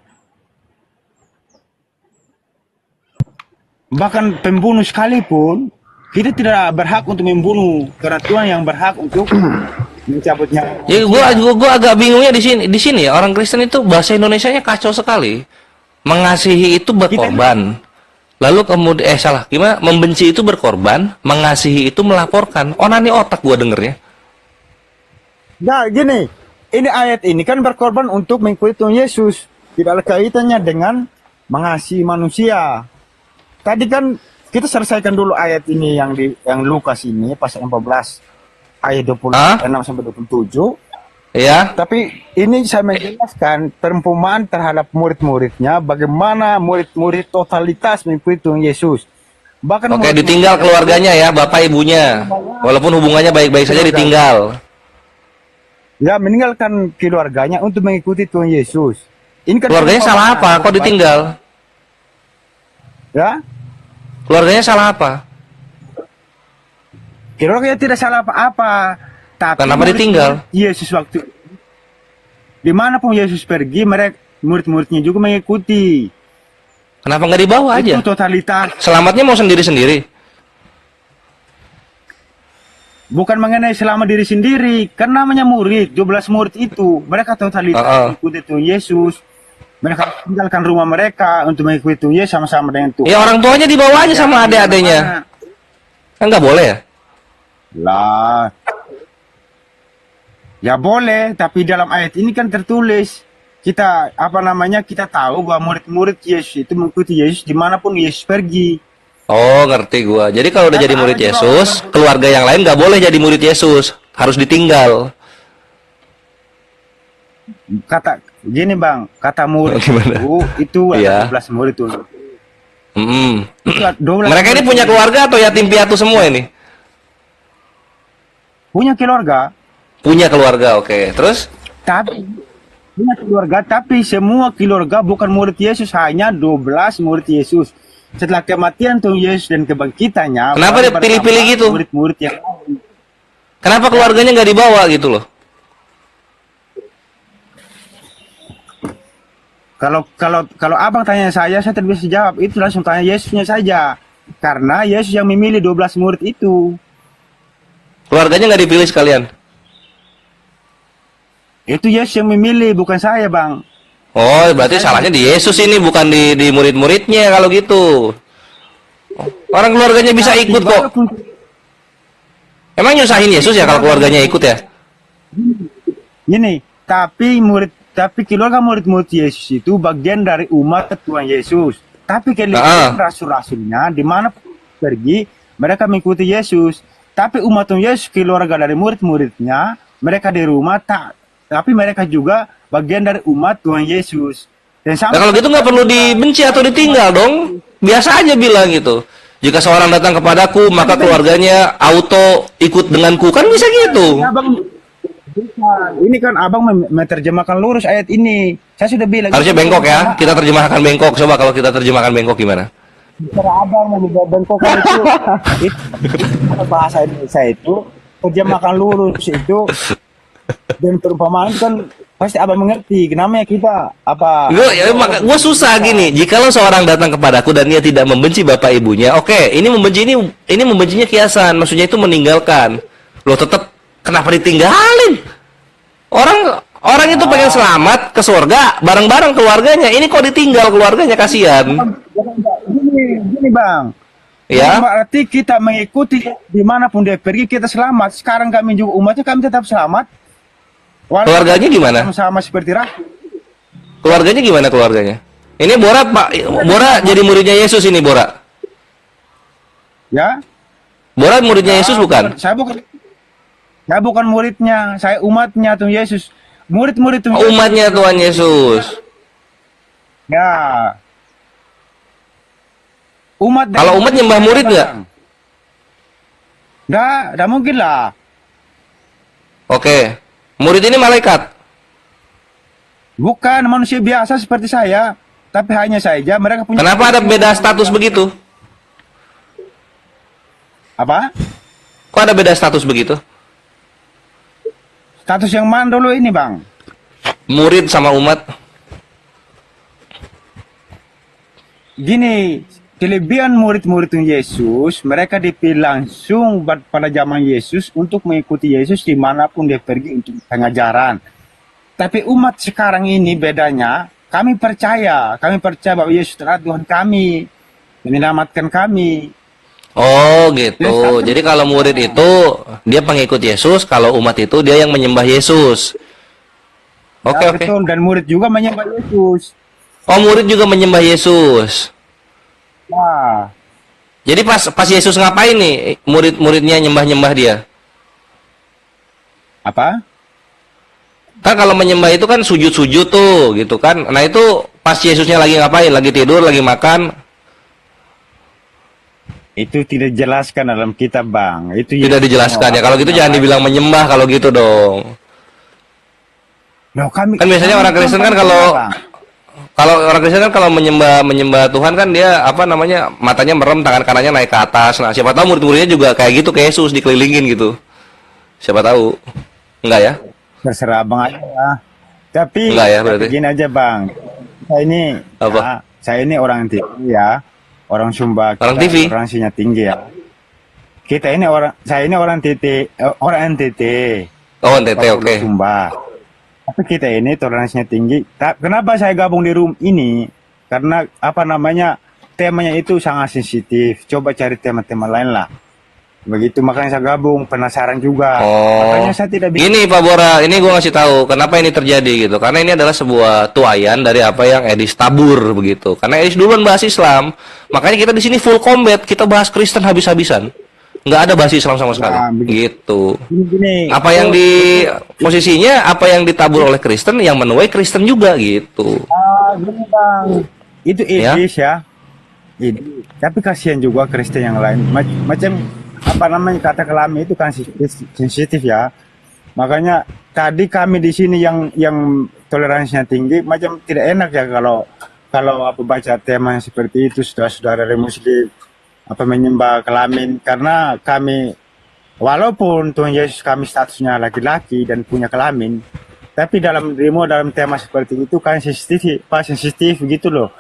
Bahkan pembunuh sekalipun, kita tidak berhak untuk membunuh, karena Tuhan yang berhak untuk mencabutnya. Ya, gua agak bingungnya di sini ya, orang Kristen itu bahasa Indonesianya kacau sekali. Mengasihi itu berkorban. Lalu kemudian salah, gimana? Membenci itu berkorban, mengasihi itu melaporkan. Onani otak gua dengernya. Nah, gini, ini ayat ini kan berkorban untuk mengikuti Tuhan Yesus. Tidak ada kaitannya dengan mengasihi manusia. Tadi kan kita selesaikan dulu ayat ini yang Lukas ini pasal 14 ayat 26 sampai 27. Iya. Tapi ini saya menjelaskan perumpamaan terhadap murid-muridnya, bagaimana murid-murid totalitas mengikuti Tuhan Yesus. Bahkan Oke, murid-murid ditinggal keluarganya ya, bapak ibunya. Walaupun hubungannya baik-baik saja ditinggal. ya meninggalkan keluarganya untuk mengikuti Tuhan Yesus. Ini kan Keluarganya salah apa? Kok ditinggal? Ya, Keluarganya salah apa? keluarganya tidak salah apa-apa. Tapi Kenapa ditinggal? Yesus waktu dimanapun Yesus pergi, mereka murid-muridnya juga mengikuti. Kenapa nggak dibawa aja? Itu totalitas. Selamatnya mau sendiri-sendiri. Bukan mengenai selama diri sendiri, kan namanya murid, 12 murid itu, mereka totalitas mengikuti Tuhan Yesus. Mereka tinggalkan rumah mereka untuk mengikuti Tuhan Yesus sama-sama dengan Tuhan. Ya orang tuanya dibawa aja sama adik-adiknya. Kan nggak boleh ya? Lah. Ya boleh, tapi dalam ayat ini kan tertulis kita kita tahu bahwa murid-murid Yesus itu mengikuti Yesus dimanapun Yesus pergi. Oh, ngerti gua. Jadi kalau udah jadi murid Yesus, keluarga yang lain nggak boleh jadi murid Yesus, harus ditinggal. Kata gini bang, kata murid Gimana? itu Iya. 12 murid itu. Itu 12 Mereka ini murid punya keluarga atau yatim piatu semua ini? punya keluarga, Punya keluarga, oke. Terus? tapi punya keluarga, tapi semua keluarga bukan murid Yesus, hanya 12 murid Yesus. Setelah kematian Tuhan Yesus dan kebangkitannya, Kenapa dia baru pilih-pilih bertambah gitu? Murid-murid yang lain. Kenapa keluarganya nggak dibawa gitu loh? Kalau abang tanya saya tidak bisa jawab. Itu langsung tanya Yesusnya saja. Karena Yesus yang memilih 12 murid itu. Keluarganya nggak dipilih sekalian? Itu Yesus yang memilih, bukan saya bang. Oh, berarti salahnya di Yesus ini, bukan di murid-muridnya kalau gitu. Orang keluarganya bisa ikut kok. Emang nyusahin Yesus ya kalau keluarganya ikut ya? Ini, tapi keluarga murid-murid Yesus itu bagian dari umat Tuhan Yesus. Tapi keluarga rasul-rasulnya dimana pergi, mereka mengikuti Yesus. Tapi umat Tuhan Yesus, keluarga dari murid-muridnya, mereka di rumah tak. Tapi mereka juga bagian dari umat Tuhan Yesus. Dan Nah, kalau gitu nggak perlu dibenci atau ditinggal dong. Biasa aja bilang gitu. Jika seorang datang kepadaku, maka keluarganya auto ikut denganku. Kan bisa gitu. Ini kan abang menerjemahkan lurus ayat ini. Saya sudah bilang. Harusnya bengkok ya. Kita terjemahkan bengkok. Coba kalau kita terjemahkan bengkok gimana? Cara abang mau bengkok itu bahasa Indonesia itu terjemahkan lurus itu dan perumpamaan itu kan pasti abang mengerti. Kenapa kita apa? Gue susah gini. Jikalau seorang datang kepadaku dan dia tidak membenci bapak ibunya, oke, ini membencinya kiasan. Maksudnya itu meninggalkan. Lo tetap kenapa ditinggalin? Orang itu pengen selamat ke surga bareng-bareng keluarganya. Ini kok ditinggal keluarganya, kasihan. Gini bang. Ya. Berarti kita mengikuti dimanapun dia pergi kita selamat. Sekarang kami juga umatnya kami tetap selamat. Keluarganya gimana? Sama seperti rakyat. Keluarganya gimana keluarganya? Ini Bora jadi muridnya Yesus ini Bora. Ya. Bora muridnya Yesus bukan? Saya bukan muridnya, saya umatnya Tuhan Yesus. Murid-murid Tuhan Yesus. Umatnya Tuhan Yesus. Ya. Kalau umat nyembah murid nggak? Nggak mungkin lah. Oke. Murid ini malaikat? Bukan manusia biasa seperti saya, tapi hanya saja mereka punya. Kenapa ada beda status begitu? Apa? Kok ada beda status begitu? Status yang mana dulu ini bang? Murid sama umat. Gini, kelebihan murid-murid Yesus, mereka dipilih langsung pada zaman Yesus untuk mengikuti Yesus dimanapun dia pergi untuk pengajaran. Tapi umat sekarang ini bedanya, kami percaya bahwa Yesus adalah Tuhan kami, menyelamatkan kami. Oh gitu. Jadi kalau murid itu dia pengikut Yesus, kalau umat itu dia yang menyembah Yesus. Oke. Betul, dan murid juga menyembah Yesus. Oh, murid juga menyembah Yesus. Nah, Jadi pas Yesus ngapain nih murid-muridnya nyembah-nyembah dia? apa? Kan kalau menyembah itu kan sujud-sujud tuh gitu kan. Nah itu pas Yesusnya lagi ngapain? Lagi tidur, lagi makan? itu tidak dijelaskan dalam kitab, Bang. Itu Tidak dijelaskan ya. Kalau gitu jangan dibilang menyembah kalau gitu dong. Loh, kami Kan biasanya orang Kristen kan kalau orang Kristen kan kalau menyembah Tuhan kan dia apa namanya matanya merem, tangan kanannya naik ke atas. Nah, siapa tahu murid-muridnya juga kayak gitu, kayak Yesus dikelilingin gitu. Siapa tahu. Enggak ya? terserah Bang aja ya. Tapi Enggak ya, berarti? gini aja, Bang. Saya ini Apa? ya, saya ini orang TV ya. Orang Sumba, Orang kita TV? toleransinya tinggi ya. Saya ini orang orang NTT. Oh, NTT Papua oke. Sumba. Tapi kita ini toleransinya tinggi. Kenapa saya gabung di room ini? Karena apa namanya temanya itu sangat sensitif. Coba cari tema-tema lain lah. Begitu makanya saya gabung, penasaran juga. Oh. Makanya saya tidak bisa. Ini Pak Bora, ini gua ngasih tahu kenapa ini terjadi gitu. Karena ini adalah sebuah tuayan dari apa yang Edis tabur begitu. Karena Edis duluan bahas Islam, makanya kita di sini full combat, kita bahas Kristen habis-habisan. Nggak ada bahas Islam sama sekali. Nah, Gitu. Gini, Apa yang di posisinya apa yang ditabur oleh Kristen yang menuai Kristen juga gitu. gini Bang. Itu Ya. iblis ya. Iblis. Tapi kasihan juga Kristen yang lain. Macam apa namanya kata kelamin itu kan sensitif ya. Makanya tadi kami di sini yang toleransinya tinggi macam tidak enak ya kalau apa baca tema yang seperti itu saudara-saudara Muslim apa menyembah kelamin karena kami walaupun Tuhan Yesus kami statusnya laki-laki dan punya kelamin tapi dalam tema seperti itu kan sensitif gitu loh.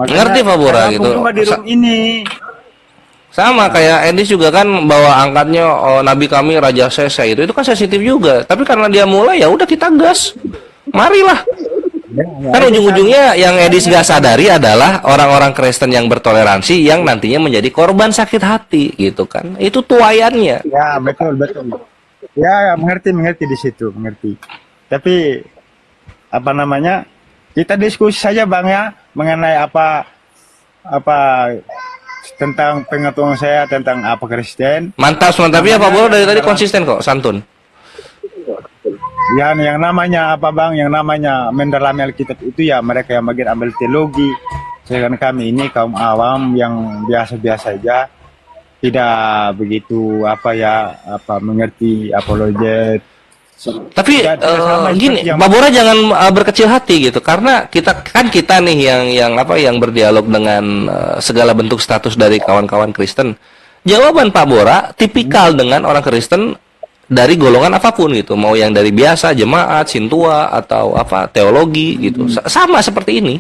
Makanya Ngerti, Pak Bora, saya gitu. juga di room ini. Sama kayak Edis juga kan bawa angkatnya Nabi kami Raja Sese itu kan sensitif juga. Tapi karena dia mulai ya udah kita gas. Marilah. Kan ujung-ujungnya yang Edis gak sadari adalah orang-orang Kristen yang bertoleransi yang nantinya menjadi korban sakit hati gitu kan. Itu tuayannya. Ya betul. Ya mengerti di situ mengerti. Tapi apa namanya kita diskusi saja Bang ya mengenai apa tentang pengetahuan saya tentang apa Kristen. Mantap ya Pak Boro dari tadi konsisten kok, santun. Ya, yang namanya apa Bang? Yang namanya mendalami Alkitab itu ya mereka yang bagian ambil teologi. Sedangkan kami ini kaum awam yang biasa-biasa saja, tidak begitu mengerti apologet. Tapi Ya, tidak sama gini, seperti yang- Pak Bora jangan berkecil hati gitu karena kita nih yang berdialog dengan segala bentuk status dari kawan-kawan Kristen. Jawaban Pak Bora tipikal dengan orang Kristen dari golongan apapun gitu, mau yang dari biasa, jemaat, sintua atau teologi gitu. Sama seperti ini.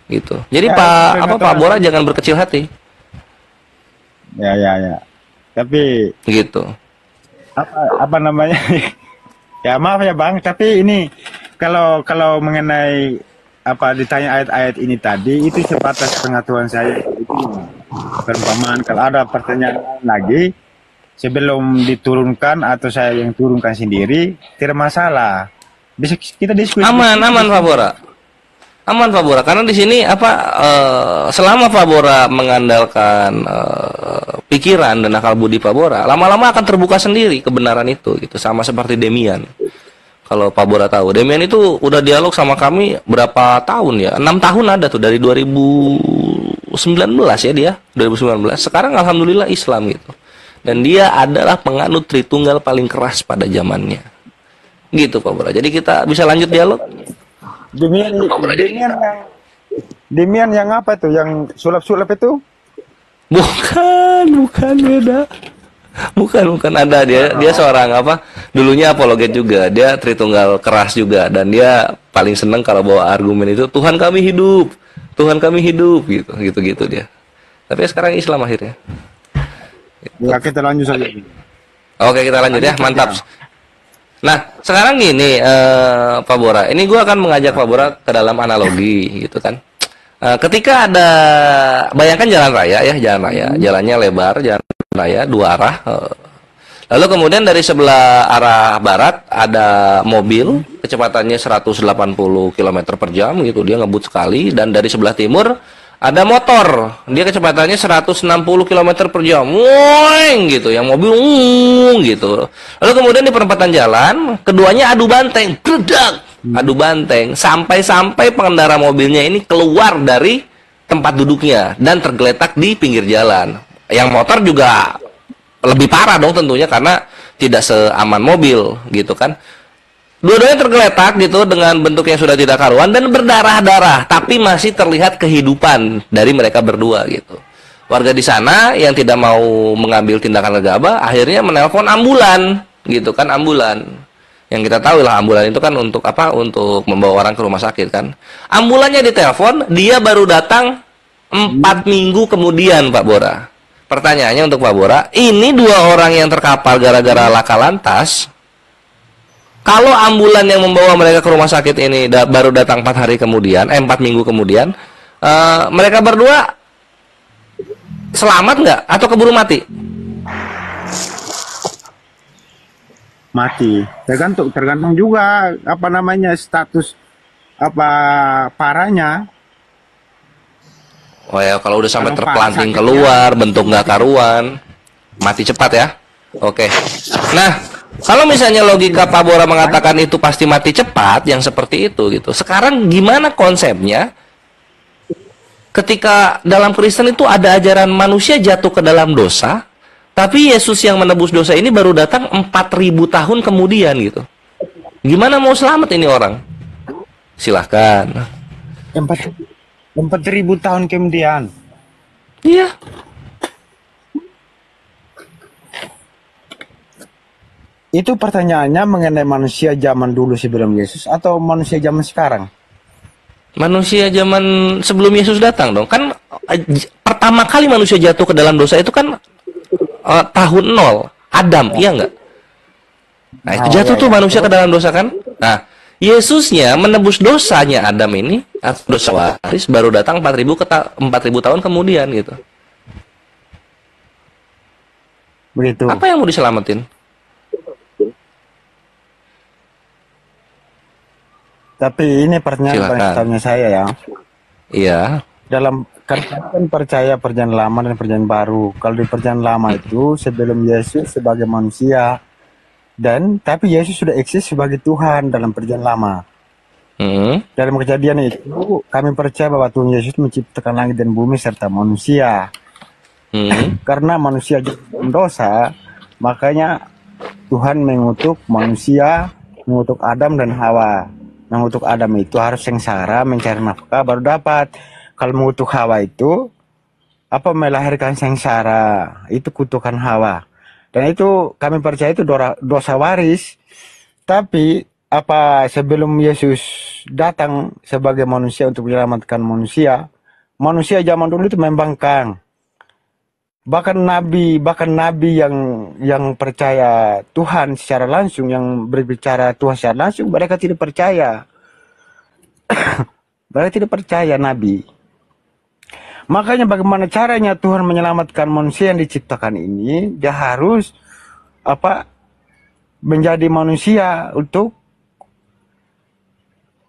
Gitu. Jadi Ya, Pak Bora jangan berkecil hati. Ya. Tapi Gitu. apa namanya? Ya maaf ya Bang, tapi ini kalau mengenai ditanya ayat-ayat ini tadi itu sebatas pengetahuan saya itu perumpamaan. Kalau ada pertanyaan lagi sebelum diturunkan atau saya yang turunkan sendiri tidak masalah. Bisa kita diskusi. Aman Pak Bora. Aman Pak Bora, karena di sini selama Pak Bora mengandalkan pikiran dan akal budi Pak Bora, lama-lama akan terbuka sendiri kebenaran itu gitu, sama seperti Demian. Kalau Pak Bora tahu, Demian itu udah dialog sama kami berapa tahun ya? 6 tahun ada tuh dari 2019 ya dia, 2019. Sekarang alhamdulillah Islam gitu. Dan dia adalah penganut Tritunggal paling keras pada zamannya. Gitu Pak Bora. Jadi kita bisa lanjut dialog. Demian yang apa tuh? Yang sulap-sulap itu? Bukan beda. Bukan ada dia seorang dulunya apologet juga, dia Tritunggal keras juga dan dia paling seneng kalau bawa argumen itu Tuhan kami hidup gitu dia. Tapi sekarang Islam akhirnya. Ya kita lanjut saja. Oke, kita lanjut ya, mantap. Nah, sekarang gini, Pak Bora, ini gue akan mengajak Pak Bora ke dalam analogi, gitu kan. Ketika ada, bayangkan jalan raya, jalannya lebar, jalan raya, 2 arah. Lalu kemudian dari sebelah arah barat ada mobil, kecepatannya 180 km per jam, gitu, dia ngebut sekali. Dan dari sebelah timur ada motor, dia kecepatannya 160 km per jam, woing gitu, yang mobil gitu. Lalu kemudian di perempatan jalan, keduanya adu banteng, bledak, adu banteng, sampai pengendara mobilnya ini keluar dari tempat duduknya dan tergeletak di pinggir jalan. yang motor juga lebih parah dong tentunya karena tidak seaman mobil gitu kan. Dua-duanya tergeletak gitu dengan bentuk yang sudah tidak karuan dan berdarah-darah, tapi masih terlihat kehidupan dari mereka berdua gitu. Warga di sana yang tidak mau mengambil tindakan gegabah akhirnya menelpon ambulan gitu kan, ambulan. Yang kita tahu lah ambulan itu kan untuk apa? Untuk membawa orang ke rumah sakit kan. Ambulannya ditelepon, dia baru datang 4 minggu kemudian, Pak Bora. Pertanyaannya untuk Pak Bora, ini 2 orang yang terkapar gara-gara laka lantas. Kalau ambulan yang membawa mereka ke rumah sakit ini baru datang 4 hari kemudian, 4 minggu kemudian, mereka berdua selamat nggak atau keburu mati? Mati. Tergantung juga apa namanya status apa parahnya. Oh ya, kalau udah sampai Kalau terpelanting sakitnya. keluar, bentuk nggak karuan, mati cepat ya. Oke. Nah, kalau misalnya logika Pak Bora mengatakan itu pasti mati cepat, yang seperti itu gitu. Sekarang gimana konsepnya? Ketika dalam Kristen itu ada ajaran manusia jatuh ke dalam dosa, tapi Yesus yang menebus dosa ini baru datang 4.000 tahun kemudian gitu. Gimana mau selamat ini orang? Silahkan. 4.000 tahun kemudian. Iya. Itu pertanyaannya mengenai manusia zaman dulu sebelum Yesus atau manusia zaman sekarang? Manusia zaman sebelum Yesus datang dong. Kan pertama kali manusia jatuh ke dalam dosa itu kan tahun 0, Adam, iya nggak? Nah, itu jatuh tuh manusia ke dalam dosa kan? Nah, Yesusnya menebus dosanya Adam ini, dosa waris, baru datang 4.000 tahun kemudian gitu. Begitu. Apa yang mau diselamatin? Tapi ini pertanyaan Silakan. paling pertama saya ya. Iya. Dalam kan percaya perjanjian lama dan perjanjian baru. Kalau di perjanjian lama itu sebelum Yesus sebagai manusia tapi Yesus sudah eksis sebagai Tuhan dalam perjanjian lama. Dalam kejadian itu kami percaya bahwa Tuhan Yesus menciptakan langit dan bumi serta manusia. Karena manusia berdosa, makanya Tuhan mengutuk manusia, mengutuk Adam dan Hawa. Mengutuk Adam itu harus sengsara mencari nafkah baru dapat. Kalau mengutuk Hawa itu melahirkan sengsara, itu kutukan Hawa. Dan itu kami percaya itu dosa waris. Tapi sebelum Yesus datang sebagai manusia untuk menyelamatkan manusia zaman dulu itu membangkang. Bahkan nabi yang percaya Tuhan secara langsung, yang berbicara Tuhan secara langsung, mereka tidak percaya. Mereka tidak percaya nabi. Makanya bagaimana caranya Tuhan menyelamatkan manusia yang diciptakan ini? Dia harus menjadi manusia untuk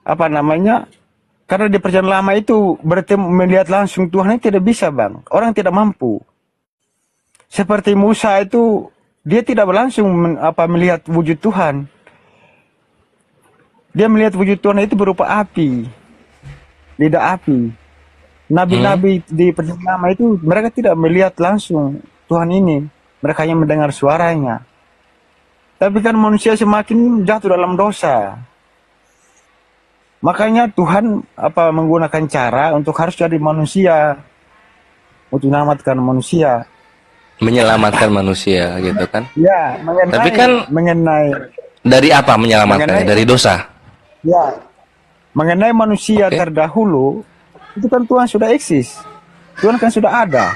karena di perjanjian lama itu berarti melihat langsung Tuhan ini tidak bisa, Bang. Orang tidak mampu. Seperti Musa itu, dia tidak langsung melihat wujud Tuhan. Dia melihat wujud Tuhan itu berupa api, lidah api. Nabi-nabi di perjanjian lama itu mereka tidak melihat langsung Tuhan ini, mereka hanya mendengar suaranya. Tapi kan manusia semakin jatuh dalam dosa. Makanya Tuhan menggunakan cara untuk harus jadi manusia, untuk menyelamatkan manusia. Menyelamatkan manusia gitu kan? Ya, Tapi kan mengenai dari apa menyelamatkannya? Dari dosa. Ya, mengenai manusia terdahulu itu kan Tuhan sudah eksis, Tuhan kan sudah ada.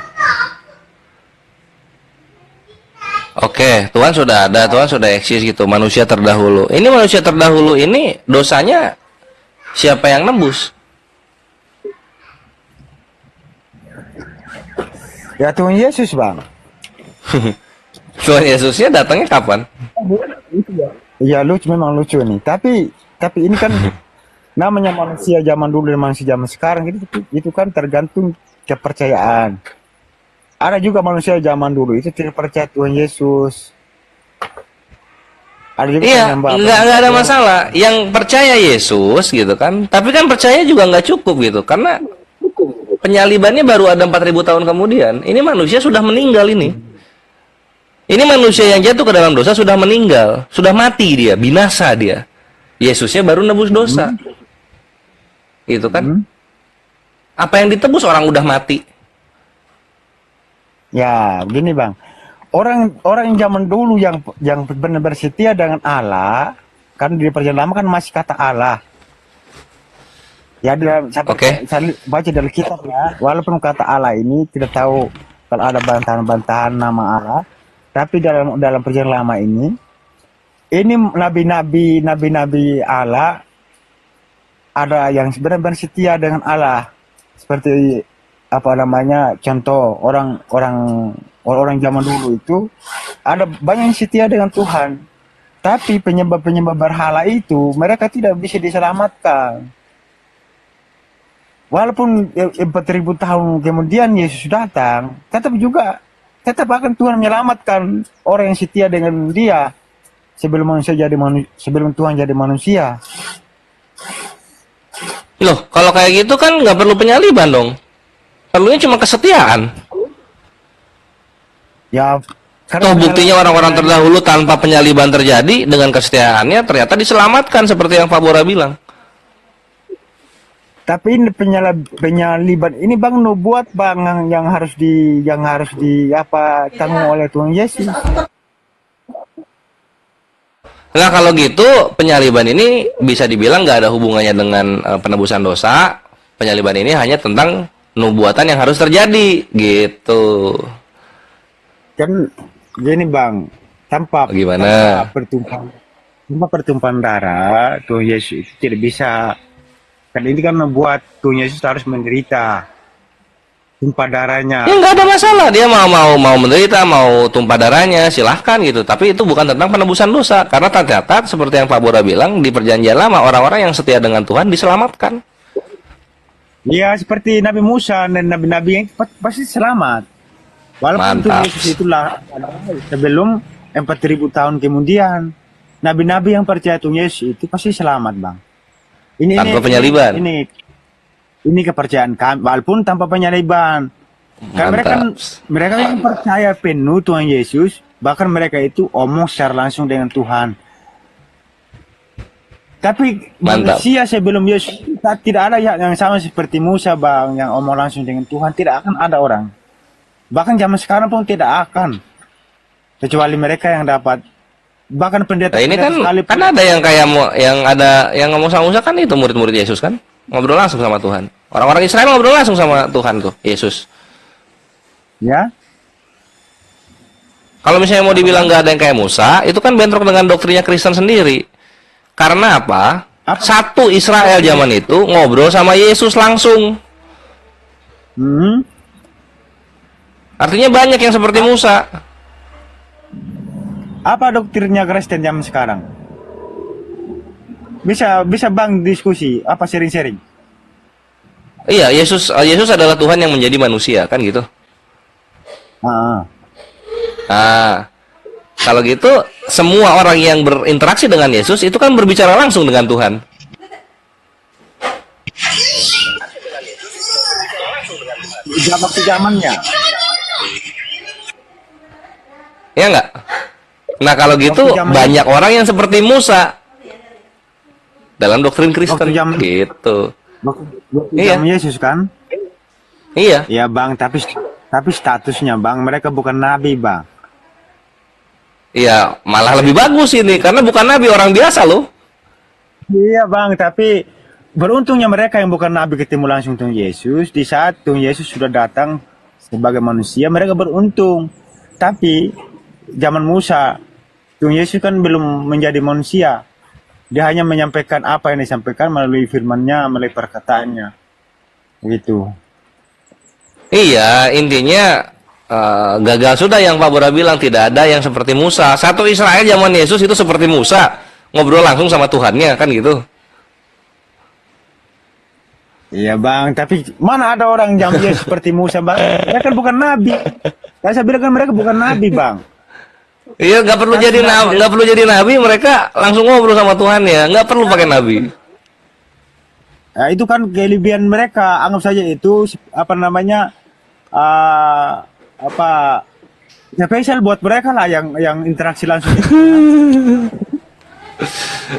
Oke, Tuhan sudah ada, Tuhan sudah eksis gitu. Manusia terdahulu. Ini manusia terdahulu ini dosanya siapa yang nembus? Ya Tuhan Yesus, Bang. Tuhan Yesusnya datangnya kapan? Iya lucu, memang lucu nih. Tapi ini kan namanya manusia zaman dulu dan manusia zaman sekarang itu kan tergantung kepercayaan. Ada juga manusia zaman dulu itu tidak percaya Tuhan Yesus. Ada juga Iya, yang nggak ada masalah. Yang percaya Yesus gitu kan, tapi kan percaya juga nggak cukup gitu, karena penyalibannya baru ada 4.000 tahun kemudian. Ini manusia sudah meninggal ini. Ini manusia yang jatuh ke dalam dosa sudah meninggal, sudah mati dia, binasa dia. Yesusnya baru nebus dosa. Gitu kan? Apa yang ditebus orang udah mati? Ya, begini Bang. Orang yang zaman dulu yang benar-benar setia dengan Allah, kan di perjanjian lama kan masih kata Allah. Ya, saya baca dari kitab ya, walaupun kata Allah ini tidak tahu kalau ada bantahan-bantahan nama Allah, tapi dalam perjanjian lama ini nabi-nabi Allah ada yang benar-benar setia dengan Allah. Seperti apa namanya, contoh orang zaman dulu itu ada banyak yang setia dengan Tuhan, tapi penyembah berhala itu mereka tidak bisa diselamatkan. Walaupun 4.000 tahun kemudian Yesus datang, tetap akan Tuhan menyelamatkan orang yang setia dengan Dia sebelum Tuhan jadi manusia. Loh, kalau kayak gitu kan nggak perlu penyaliban dong. Perlunya cuma kesetiaan. Ya, Toh buktinya orang-orang terdahulu tanpa penyaliban terjadi, dengan kesetiaannya ternyata diselamatkan seperti yang Pak Bora bilang. Tapi ini penyaliban ini Bang nubuat Bang yang harus tanggung oleh Tuhan Yesus. Nah kalau gitu penyaliban ini bisa dibilang nggak ada hubungannya dengan penebusan dosa. Penyaliban ini hanya tentang nubuatan yang harus terjadi gitu. Kan gini Bang, tanpa pertumpahan darah Tuhan Yesus itu tidak bisa. Kan ini kan membuat Tuhan Yesus harus menderita, tumpah darahnya. Ya nggak ada masalah, dia mau menderita, mau tumpah darahnya, silahkan gitu. Tapi itu bukan tentang penebusan dosa, karena tercatat seperti yang Pak Bora bilang di Perjanjian Lama orang-orang yang setia dengan Tuhan diselamatkan. Ya seperti Nabi Musa dan nabi-nabi yang pasti selamat. Walaupun Tuhan Yesus itulah sebelum 4.000 tahun kemudian, nabi-nabi yang percaya Tuhan Yesus itu pasti selamat Bang. Tanpa penyaliban. Ini kepercayaan kami, walaupun tanpa penyaliban. Karena mereka yang percaya penuh Tuhan Yesus, bahkan mereka itu omong secara langsung dengan Tuhan. Tapi manusia sebelum Yesus tidak ada yang sama seperti Musa Bang, yang omong langsung dengan Tuhan, tidak akan ada orang. Bahkan zaman sekarang pun tidak akan. Kecuali mereka yang dapat. Bahkan pendeta ini kan ada yang kayak yang ngomong sama Musa kan itu murid-murid Yesus kan, ngobrol langsung sama Tuhan. Orang-orang Israel ngobrol langsung sama Tuhan tuh, Yesus. Ya. Kalau misalnya mau dibilang nggak ada yang kayak Musa, itu kan bentrok dengan doktrinnya Kristen sendiri. Karena apa? Satu Israel zaman itu ngobrol sama Yesus langsung. Artinya banyak yang seperti Musa. Apa doktrinnya Kristen zaman sekarang? Bisa Bang diskusi, apa sharing-sharing? Iya, Yesus adalah Tuhan yang menjadi manusia, kan gitu. Kalau gitu semua orang yang berinteraksi dengan Yesus itu kan berbicara langsung dengan Tuhan. Waktu zamannya. Ya enggak? Nah kalau gitu banyak orang yang seperti Musa dalam doktrin Kristen gitu. Iya. Yesus kan? Iya. Iya Bang, tapi statusnya Bang, mereka bukan nabi Bang. Iya, malah lebih bagus ini karena bukan nabi, orang biasa loh. Iya Bang, tapi beruntungnya mereka yang bukan nabi ketemu langsung Tuhan Yesus. Di saat Tuhan Yesus sudah datang sebagai manusia, mereka beruntung. Tapi zaman Musa, Tuhan Yesus kan belum menjadi manusia. Dia hanya menyampaikan apa yang disampaikan melalui firman-Nya, melalui perkataannya. Gitu. Iya, intinya gagal sudah yang Pak Bora bilang, tidak ada yang seperti Musa. Satu Israel zaman Yesus itu seperti Musa, ngobrol langsung sama Tuhannya, kan gitu. Iya Bang, tapi mana ada orang zaman Yesus seperti Musa Bang? Mereka kan bukan nabi. Saya bilang kan mereka bukan nabi Bang. Iya, nggak perlu jadi nabi, mereka langsung ngobrol sama Tuhan ya, nggak perlu pakai nabi. Ya, itu kan kelebihan mereka. Anggap saja itu apa namanya apa spesial buat mereka lah yang interaksi langsung.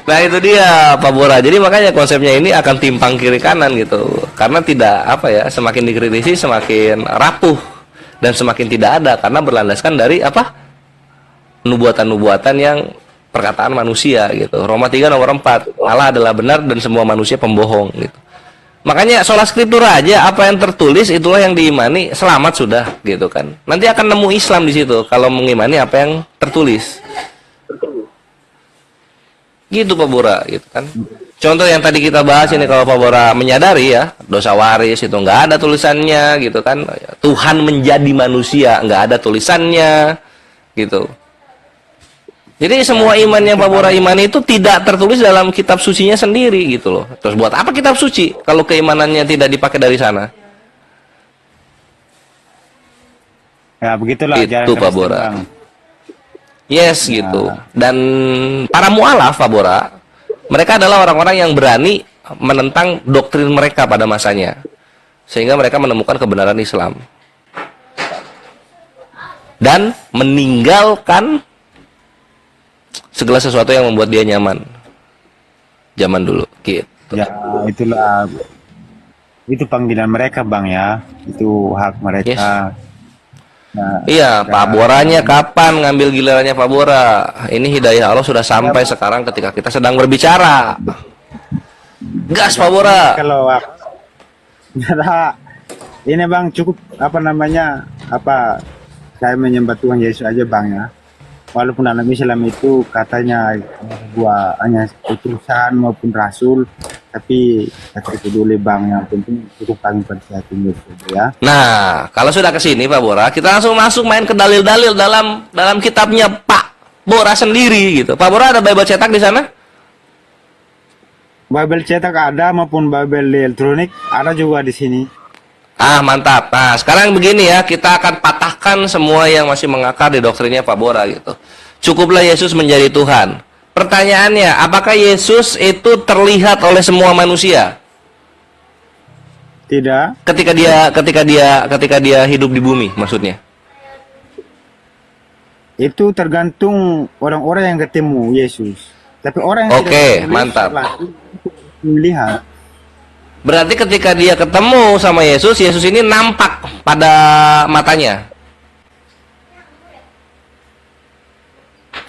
Nah itu dia Pak Bora. Jadi makanya konsepnya ini akan timpang kiri kanan gitu. Karena tidak apa ya, semakin dikritisi semakin rapuh dan semakin tidak ada karena berlandaskan dari apa? Nubuatan-nubuatan yang perkataan manusia gitu. Roma 3 nomor 4. Allah adalah benar dan semua manusia pembohong gitu. Makanya sola scriptura aja apa yang tertulis itulah yang diimani, selamat sudah gitu kan. Nanti akan nemu Islam di situ kalau mengimani apa yang tertulis. Gitu Pak Bora gitu kan. Contoh yang tadi kita bahas ini, kalau Pak Bora menyadari ya, dosa waris itu nggak ada tulisannya gitu kan. Tuhan menjadi manusia nggak ada tulisannya gitu. Jadi semua iman yang Pak Bora imani itu tidak tertulis dalam kitab sucinya sendiri gitu loh. Terus buat apa kitab suci kalau keimanannya tidak dipakai dari sana? Ya begitulah Itu jalan Pak Bora. Bang. Yes gitu. Dan para mualaf Pak Bora, mereka adalah orang-orang yang berani menentang doktrin mereka pada masanya, sehingga mereka menemukan kebenaran Islam dan meninggalkan segala sesuatu yang membuat dia nyaman zaman dulu gitu. Ya itulah, itu panggilan mereka Bang ya, itu hak mereka. Yes. Nah, Iya, Pak Boranya kapan ngambil gilirannya Pak Bora? Ini hidayah Allah sudah sampai sekarang ketika kita sedang berbicara. Gas Pak Bora. kalau ini Bang cukup apa namanya saya menyembah Tuhan Yesus aja Bang ya. Walaupun dalam Islam itu katanya gua hanya utusan maupun rasul, tapi saya tidak peduli Bang, yang penting cukup kami percaya Yesus ya. Nah, kalau sudah ke sini Pak Bora, kita langsung masuk main ke dalil-dalil dalam kitabnya Pak Bora sendiri gitu. Pak Bora ada Bible cetak di sana? Bible cetak ada maupun Bible elektronik ada juga di sini. Ah, mantap. Nah, sekarang begini ya, kita akan patahkan semua yang masih mengakar di doktrinnya Pak Bora gitu. Cukuplah Yesus menjadi Tuhan. Pertanyaannya, apakah Yesus itu terlihat oleh semua manusia? Tidak. Ketika dia hidup di bumi, maksudnya. Itu tergantung orang-orang yang ketemu Yesus. Tapi orang yang Oke, tidak ketemu mantap. Yesus melihat. Berarti ketika dia ketemu sama Yesus, Yesus ini nampak pada matanya.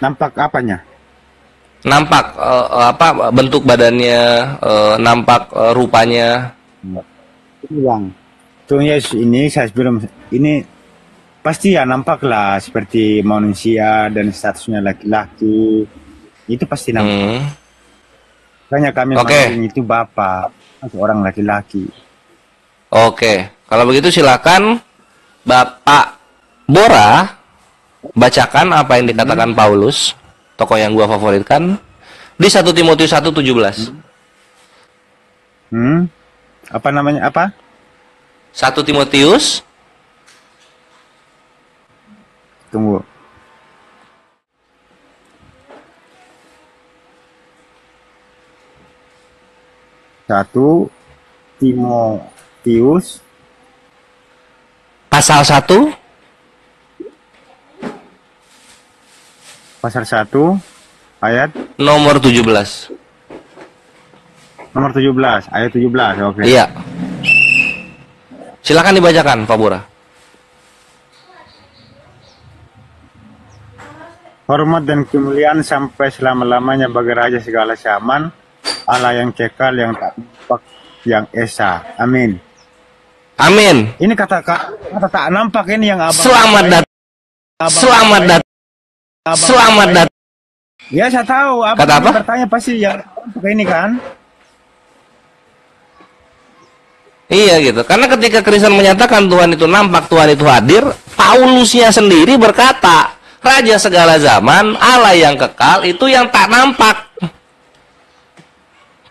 Nampak apanya? Nampak apa bentuk badannya, nampak rupanya. Ini Bang, Tuhan Yesus ini saya sebelum ini pasti ya nampak lah seperti manusia dan statusnya laki-laki. Itu pasti nampak. Makanya kami manggil itu Bapak, seorang laki-laki. Oke, kalau begitu silakan Bapak Bora bacakan apa yang dikatakan Paulus, tokoh yang gua favoritkan, di 1 Timotius 1:17. Apa namanya? Apa? 1 Timotius. Tunggu. Satu Timotius Pasal 1 pasal 1 ayat nomor 17. nomor 17, ayat 17. Oke. Iya. Silakan dibacakan Pak Bora. Hormat dan kemuliaan sampai selama-lamanya bagi Raja segala zaman, Allah yang kekal, yang tak nampak, yang esa. Amin. Amin. Ini kata tak nampak ini yang abang. Selamat datang. Selamat datang. Selamat datang. Ya saya tahu. Kata apa? Bertanya pasti yang ini kan. Iya gitu. Karena ketika Kristen menyatakan Tuhan itu nampak, Tuhan itu hadir, Paulusnya sendiri berkata, Raja segala zaman, Allah yang kekal, itu yang tak nampak.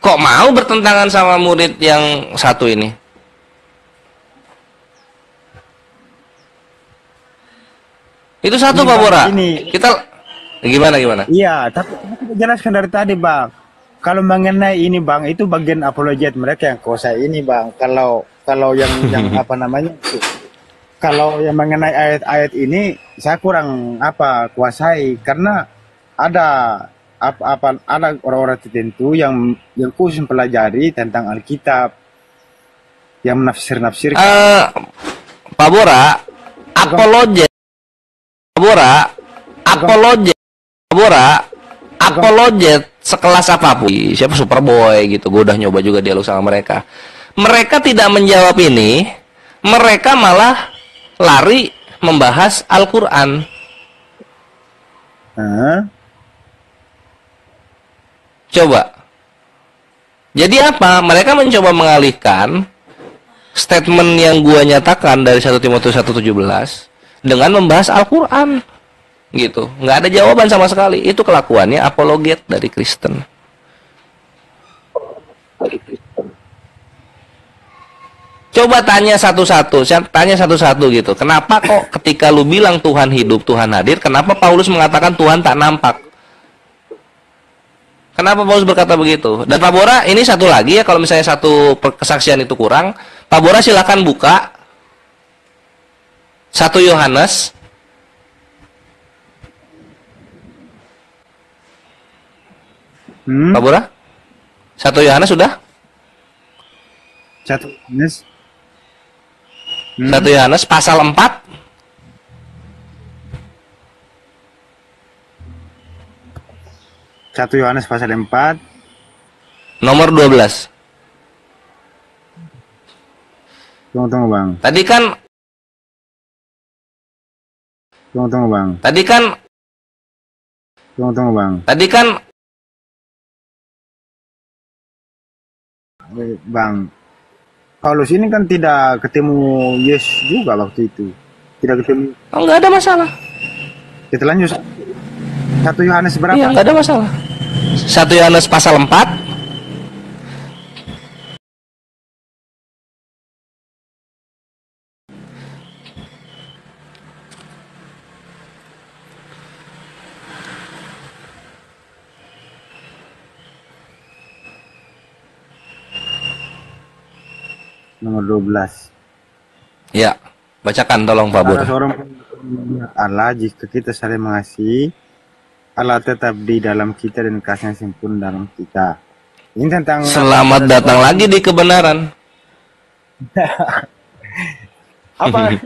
Kok mau bertentangan sama murid yang satu ini? Itu satu Ini, Pak Bang, Bora. ini. Kita gimana? Iya, tapi kita jelaskan dari tadi, Bang. kalau mengenai ini bang, itu bagian apologet mereka yang kuasai ini bang. Kalau yang apa namanya? Kalau yang mengenai ayat-ayat ini saya kurang kuasai karena ada ada orang-orang tertentu yang khusus mempelajari tentang Alkitab yang menafsir-nafsirkan. Pak Bora, apologet, Pak Bora, apologet, Pak Bora, apologet sekelas apapun, siapa Superboy gitu, gue udah nyoba juga dialog sama mereka. Mereka tidak menjawab ini, mereka malah lari membahas Al-Quran. Coba. Jadi apa? Mereka mencoba mengalihkan statement yang gua nyatakan dari 1 Timotius 1:17 dengan membahas Al-Quran. Gitu. Nggak ada jawaban sama sekali. Itu kelakuannya apologet dari Kristen. Coba tanya satu-satu gitu. Kenapa kok ketika lu bilang Tuhan hidup, Tuhan hadir, kenapa Paulus mengatakan Tuhan tak nampak? Kenapa Paulus berkata begitu? Dan Pak Bora, ini satu lagi ya, kalau misalnya satu kesaksian itu kurang, Pak Bora silakan buka 1 Yohanes Pak Bora? 1 Yohanes sudah? 1 Yohanes 1 Yohanes pasal 4. Yohanes pasal 4 Nomor 12. Tunggu bang. Tadi kan Tunggu bang. Tadi kan Tunggu bang. Tadi kan Bang, Paulus ini kan tidak ketemu Yesus juga waktu itu. Tidak ketemu. oh, nggak ada masalah. Kita lanjut. 1 Yohanes berapa? Iya, nggak ada masalah. 1 Yohanes pasal 4. Nomor 12. Ya, bacakan tolong Pak Bur. Ada seorang Allah, jika kita saling mengasihi, Allah tetap di dalam kita dan kasih sempurna dalam kita. Ini tentang Selamat datang lagi di kebenaran. apa?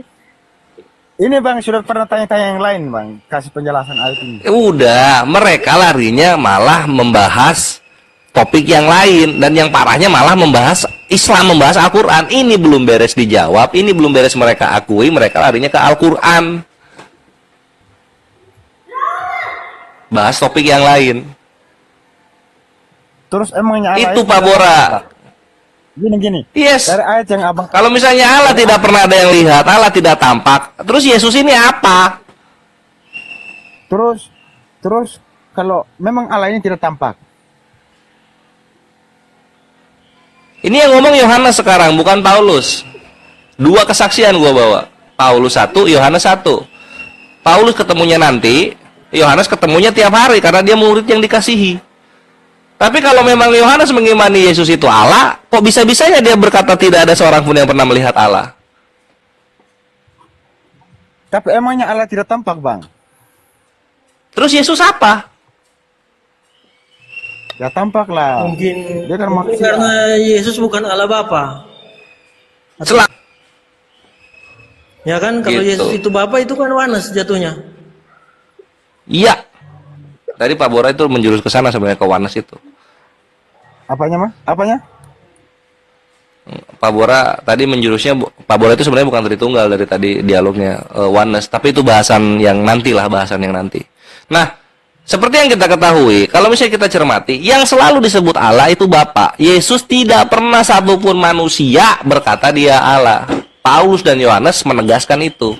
Ini bang sudah pernah tanya-tanya yang lain bang, kasih penjelasan ayat ini. Udah, mereka larinya malah membahas topik yang lain, dan yang parahnya malah membahas Islam, membahas Al-Quran. Ini belum beres dijawab, ini belum beres mereka akui, mereka larinya ke Al-Quran, bahas topik yang lain. Terus emangnya Allah Itu Pak Bora. Gini. Yes. Dari ayat yang abang. Kalau misalnya Allah tidak pernah ada yang lihat, Allah tidak tampak, terus Yesus ini apa? Terus kalau memang Allah ini tidak tampak. Ini yang ngomong Yohanes sekarang, bukan Paulus. 2 kesaksian gua bawa. Paulus 1, Yohanes 1. Paulus ketemunya nanti, Yohanes ketemunya tiap hari karena dia murid yang dikasihi. Tapi kalau memang Yohanes mengimani Yesus itu Allah, kok bisa-bisanya dia berkata tidak ada seorang pun yang pernah melihat Allah? Tapi emangnya Allah tidak tampak bang? Terus Yesus apa? Ya tampak lah. Mungkin Dia kan manusia. karena Yesus bukan Allah Bapa. Selang. Ya kan, kalau Gitu. Yesus itu Bapa itu kan Yohanes jatuhnya. Iya. Tadi Pak Bora itu menjurus ke sana sebenarnya, ke Wanes itu. Apanya mah? Apanya? Pak Bora tadi menjurusnya, Pak Bora itu sebenarnya bukan Tritunggal dari tadi dialognya, Oneness, tapi itu bahasan yang nanti lah, bahasan yang nanti. Nah, seperti yang kita ketahui, kalau misalnya kita cermati, yang selalu disebut Allah itu Bapa. Yesus tidak pernah satupun manusia berkata dia Allah. Paulus dan Yohanes menegaskan itu,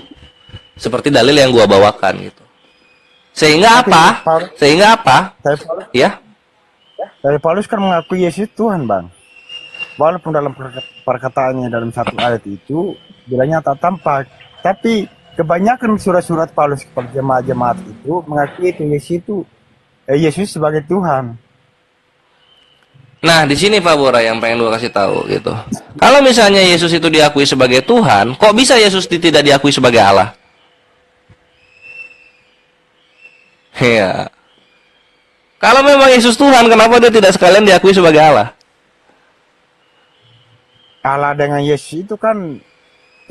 seperti dalil yang gua bawakan gitu. Sehingga apa? Sehingga apa? Ya? Dari Paulus kan mengakui Yesus Tuhan bang. Walaupun dalam perkataannya dalam satu ayat itu bilangnya tak tampak, tapi kebanyakan surat-surat Paulus kepada jemaat-jemaat itu mengakui itu Yesus sebagai Tuhan. Nah, di sini Pak Bora yang pengen gua kasih tahu gitu. Kalau misalnya Yesus itu diakui sebagai Tuhan, kok bisa Yesus tidak diakui sebagai Allah? Ya. Kalau memang Yesus Tuhan, kenapa dia tidak sekalian diakui sebagai Allah? Allah dengan Yesus itu kan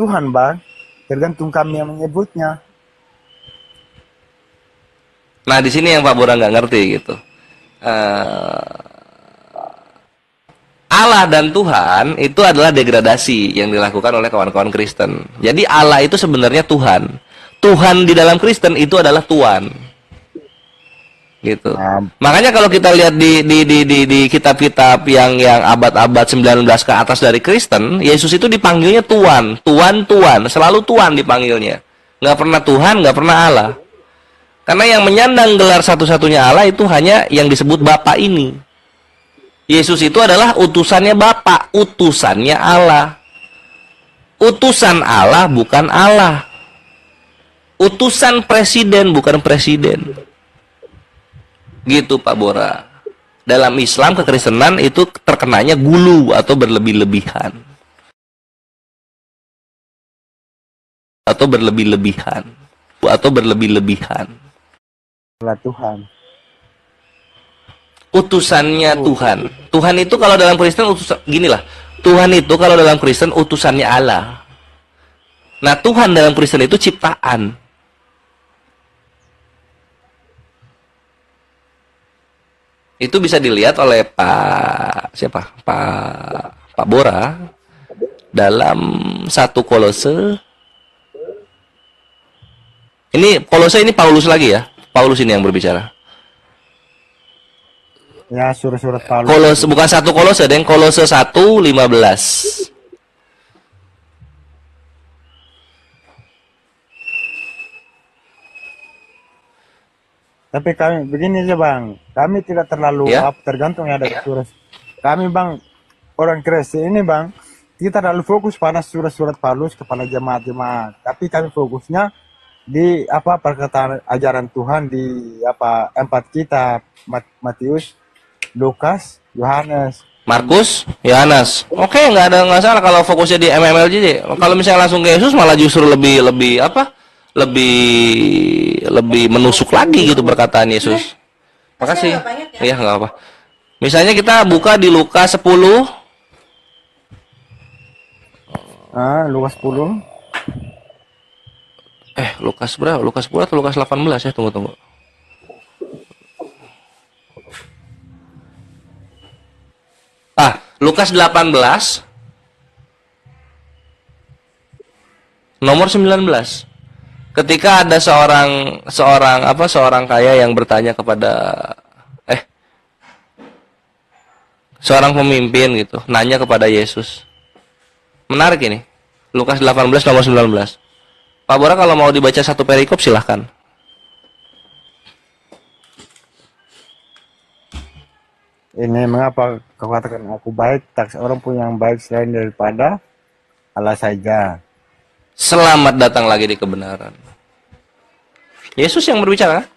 Tuhan, Bang. Tergantung kami yang menyebutnya. Nah, di sini yang Pak Bora nggak ngerti gitu. Allah dan Tuhan itu adalah degradasi yang dilakukan oleh kawan-kawan Kristen. Jadi Allah itu sebenarnya Tuhan. Tuhan di dalam Kristen itu adalah Tuhan. Gitu. Makanya kalau kita lihat di kitab-kitab yang abad-abad 19 ke atas dari Kristen, Yesus itu dipanggilnya Tuhan, Tuhan, selalu Tuhan dipanggilnya. Nggak pernah Tuhan, nggak pernah Allah. Karena yang menyandang gelar satu-satunya Allah itu hanya yang disebut Bapa ini. Yesus itu adalah utusannya Bapa, utusannya Allah. Utusan Allah bukan Allah. Utusan presiden bukan presiden. Gitu Pak Bora. Dalam Islam kekristenan itu terkenanya gulu atau berlebih-lebihan. Atau berlebih-lebihan. Atau berlebih-lebihan. Allah Tuhan. Utusannya Tuhan. Tuhan itu kalau dalam Kristen utusan, ginilah. Tuhan itu kalau dalam Kristen utusannya Allah. Nah, Tuhan dalam Kristen itu ciptaan. Itu bisa dilihat oleh Pak Bora dalam 1 Kolose. Ini Kolose ini Paulus lagi ya. Paulus ini yang berbicara. Ya, surat-surat Paulus. Kolose bukan 1 Kolose, dan Kolose 1:15. Tapi kami begini aja, Bang. Kami tidak terlalu Ya. tergantung ya dari surat. Kami, Bang, orang Kristen ini, Bang, kita terlalu fokus pada surat-surat Paulus kepada jemaat-jemaat. Tapi kami fokusnya di perkataan ajaran Tuhan di 4 kitab, Matius, Lukas, Yohanes, Markus, Yohanes. Oke, nggak salah kalau fokusnya di MMLJJ. Kalau misalnya langsung ke Yesus malah justru lebih menusuk lagi gitu perkataan Yesus. Makasih. Iya, nggak apa. Misalnya kita buka di Lukas 10. Lukas 10. Lukas berapa? Lukas 10 atau Lukas 18 ya? Tunggu. Lukas 18 nomor 19. Ketika ada seorang kaya yang bertanya kepada seorang pemimpin gitu, nanya kepada Yesus. Menarik ini. Lukas 18 nomor 19. Pak Bora kalau mau dibaca satu perikop silahkan. Ini mengapa kau katakan aku baik, tak seorang pun yang baik selain daripada Allah saja. Selamat datang lagi di kebenaran. Yesus yang berbicara,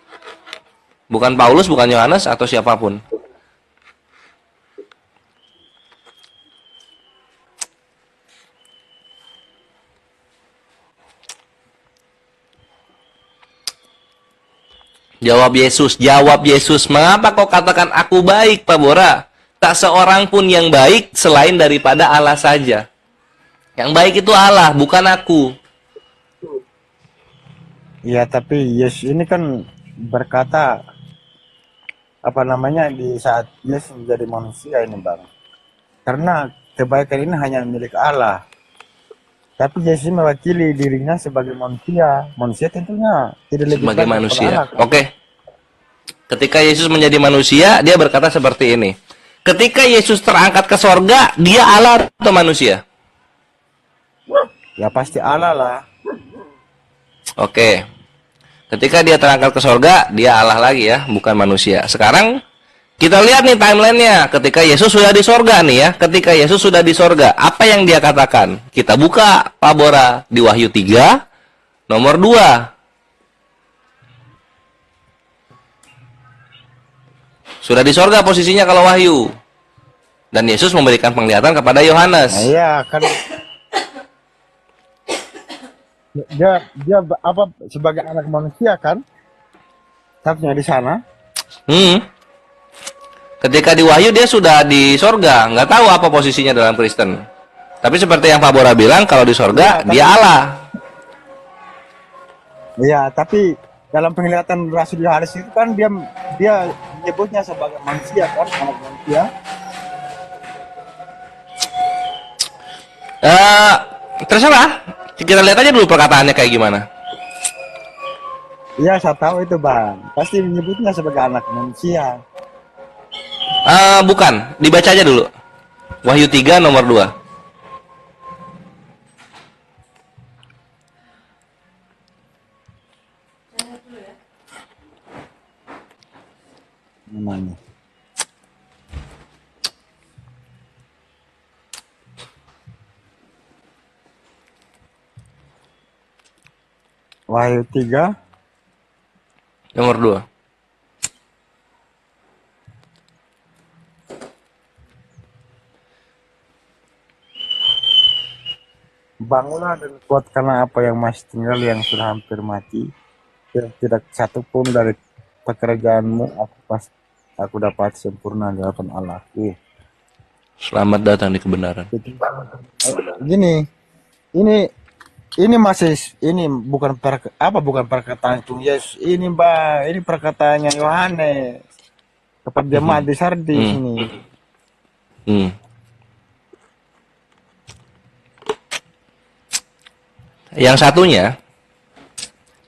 bukan Paulus, bukan Yohanes atau siapapun. Jawab Yesus, mengapa kau katakan aku baik, Pak Bora? Tak seorang pun yang baik selain daripada Allah saja. Yang baik itu Allah, bukan aku. Ya, tapi Yesus ini kan berkata di saat Yesus menjadi manusia ini, Bang. Karena kebaikan ini hanya milik Allah. Tapi Yesus mewakili dirinya sebagai manusia. Manusia tentunya tidak lebih Sebagai baik manusia. daripada Allah, kan? Oke. Ketika Yesus menjadi manusia, dia berkata seperti ini. Ketika Yesus terangkat ke sorga, dia Allah atau manusia? Ya pasti Allah lah. Oke. Ketika dia terangkat ke sorga, dia Allah lagi ya, bukan manusia. Sekarang kita lihat nih timelinenya. Ketika Yesus sudah di sorga nih ya. Ketika Yesus sudah di sorga, apa yang dia katakan? Kita buka Pak Bora di Wahyu 3 nomor 2. Sudah di sorga posisinya kalau Wahyu. Dan Yesus memberikan penglihatan kepada Yohanes. Nah, iya kan dia apa sebagai anak manusia kan statusnya di sana. Ketika di Wahyu dia sudah di sorga, nggak tahu apa posisinya dalam Kristen. Tapi seperti yang Pak Bora bilang, kalau di sorga Ya, dia Allah. Iya, tapi dalam penglihatan Rasul Yohanes itu kan dia menyebutnya sebagai manusia kan, anak manusia. Terserah. Kita lihat aja dulu perkataannya kayak gimana. Iya, saya tahu itu Bang. Pasti menyebutnya sebagai anak manusia. Bukan, dibaca aja dulu. Wahyu 3 nomor 2. Namanya. Wahyu 3 Nomor 2. Bangunlah dan kuatkanlah apa yang masih tinggal yang sudah hampir mati. Tidak satu pun dari pekerjaanmu aku dapat sempurna di hadapan Allahku. Selamat datang di kebenaran. Gini, ini masih ini bukan bukan perkataan itu Yesus. Ini ini perkataannya Yohanes kepada jemaat di Sardis ini. Yang satunya,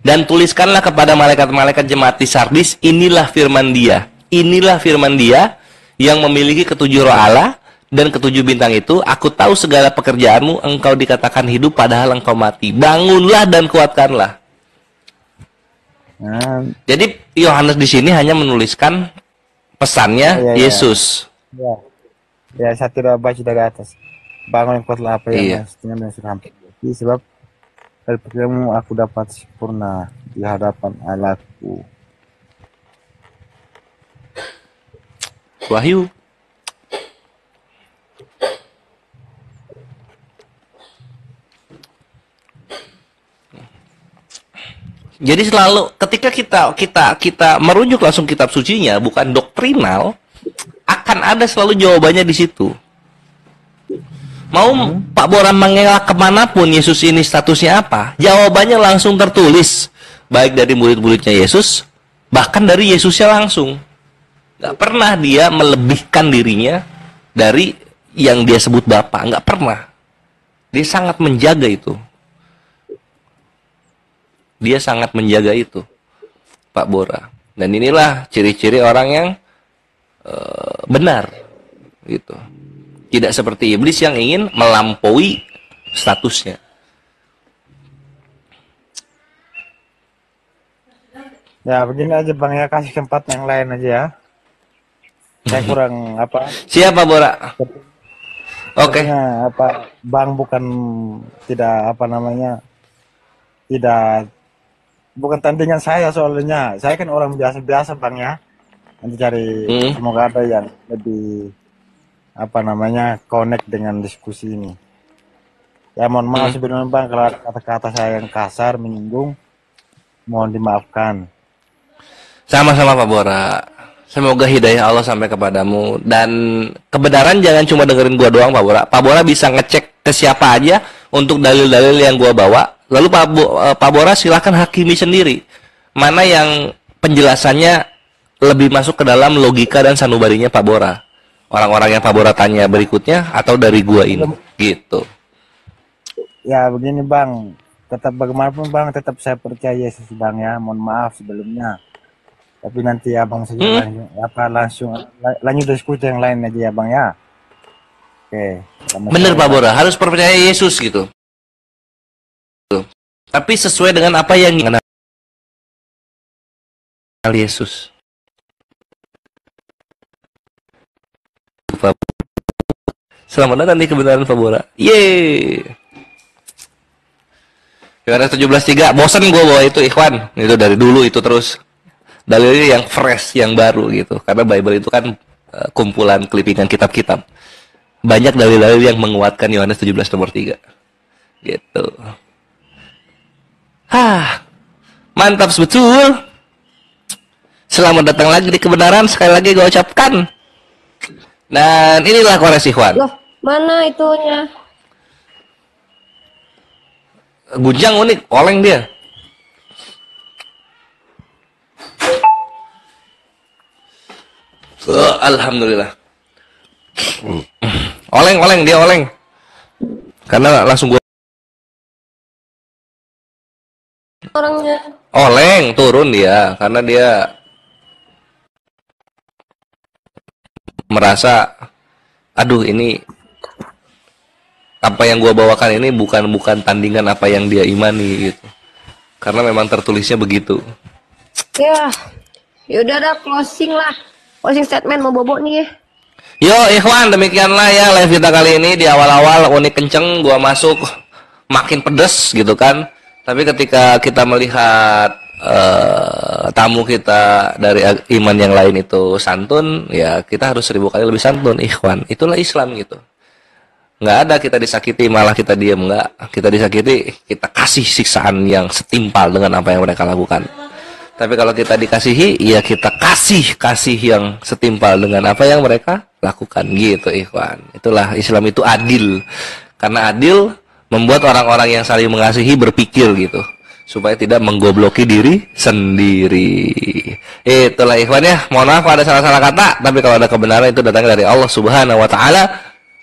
dan tuliskanlah kepada malaikat-malaikat jemaat di Sardis, inilah firman Dia. Inilah firman Dia yang memiliki ketujuh roh Allah dan ketujuh bintang itu. Aku tahu segala pekerjaanmu, engkau dikatakan hidup padahal engkau mati. Bangunlah dan kuatkanlah. Jadi Yohanes di sini hanya menuliskan pesannya Yesus. Ya, saya tidak baca dari atas. Bangun kuatlah apa yang masih tinggal dan sudah hampir mati, sebab dari pekerjaanmu aku dapat sempurna di hadapan Allahku. Wahyu. Jadi selalu ketika kita merujuk langsung kitab sucinya, bukan doktrinal, akan ada selalu jawabannya di situ. Mau Pak Bora mengelak kemanapun Yesus ini statusnya apa, jawabannya langsung tertulis, baik dari murid-muridnya Yesus, bahkan dari Yesusnya langsung. Gak pernah dia melebihkan dirinya dari yang dia sebut Bapa, nggak pernah. Dia sangat menjaga itu. Dia sangat menjaga itu, Pak Bora. Dan inilah ciri-ciri orang yang benar, gitu. Tidak seperti iblis yang ingin melampaui statusnya. Ya, begini aja Bang ya, kasih tempat yang lain aja ya. Saya kurang apa? Siapa Bora? Oke. Apa Bang bukan tidak apa namanya? Tidak bukan tandingan saya soalnya. Saya kan orang biasa-biasa Bang ya. Nanti cari semoga ada yang lebih apa namanya connect dengan diskusi ini. Ya mohon maaf sebelumnya Bang kalau kata-kata saya yang kasar menyinggung, mohon dimaafkan. Sama-sama Pak Bora. Semoga hidayah Allah sampai kepadamu, dan kebenaran jangan cuma dengerin gua doang Pak Bora. Pak Bora bisa ngecek ke siapa aja untuk dalil-dalil yang gua bawa. Lalu Pak Bora silahkan hakimi sendiri mana yang penjelasannya lebih masuk ke dalam logika dan sanubarinya Pak Bora. Orang-orang yang Pak Bora tanya berikutnya atau dari gua ini, gitu. Ya begini Bang, tetap bagaimanapun Bang, tetap saya percaya Yesus Bang ya. Mohon maaf sebelumnya. Tapi nanti Abang saja langsung lanjut diskusi yang lain aja ya Bang ya. Oke. Bener Pak Bora, harus percaya Yesus gitu. Tapi sesuai dengan apa yang mengenal Yesus. Selamat datang di kebenaran Pak Bora. Yeay. Yohanes 17:3. Bosan gue bawa itu Ikhwan. Itu dari dulu itu terus. Dalilnya yang fresh, yang baru gitu. Karena Bible itu kan kumpulan clippingan kitab-kitab. banyak dalil-dalil yang menguatkan Yohanes 17 nomor 3. Gitu. Mantap betul. Selamat datang lagi di kebenaran, sekali lagi gue ucapkan. Dan inilah koreksi Ikhwan. Loh, mana itunya? Gunjang unik, oleng dia. Alhamdulillah. Oleng dia oleng. Karena langsung gue Orangnya. oleng turun dia karena dia merasa aduh ini apa yang gua bawakan ini bukan tandingan apa yang dia imani gitu. Karena memang tertulisnya begitu. Ya. Yaudah dah closing lah. Closing statement mau bobo nih ya. Yo Ikhwan, demikianlah ya live kita kali ini. Di awal-awal unik kenceng, gua masuk makin pedes gitu kan. Tapi ketika kita melihat tamu kita dari iman yang lain itu santun, ya kita harus 1000 kali lebih santun, Ikhwan. Itulah Islam gitu. Nggak ada kita disakiti malah kita diam, nggak. Kita disakiti, kita kasih siksaan yang setimpal dengan apa yang mereka lakukan. Tapi kalau kita dikasihi, ya kita kasih yang setimpal dengan apa yang mereka lakukan gitu, Ikhwan. Itulah Islam itu adil. Karena adil membuat orang-orang yang saling mengasihi berpikir gitu, supaya tidak menggobloki diri sendiri. Itulah Ikhwan ya. Mohon maaf kalau ada salah-salah kata, tapi kalau ada kebenaran itu datangnya dari Allah Subhanahu wa taala,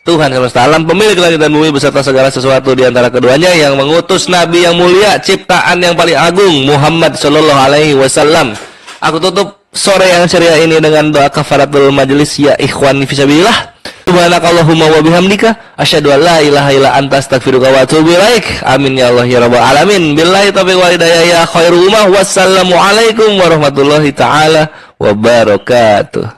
Tuhan semesta alam, pemilik langit dan bumi beserta segala sesuatu di antara keduanya, yang mengutus nabi yang mulia, ciptaan yang paling agung, Muhammad sallallahu alaihi wasallam. Aku tutup sore yang ceria ini dengan doa kafaratul majelis, ya ikhwan fisabilillah. Subhanakallahumma wa bihamdika asyhadu an la ilaha illa anta astaghfiruka wa atubu ilaik. Amin ya Allah ya rabbal alamin. Billahi taufiq wal hidayah ya khairu ummah. Wassalamu alaikum warahmatullahi taala wabarakatuh.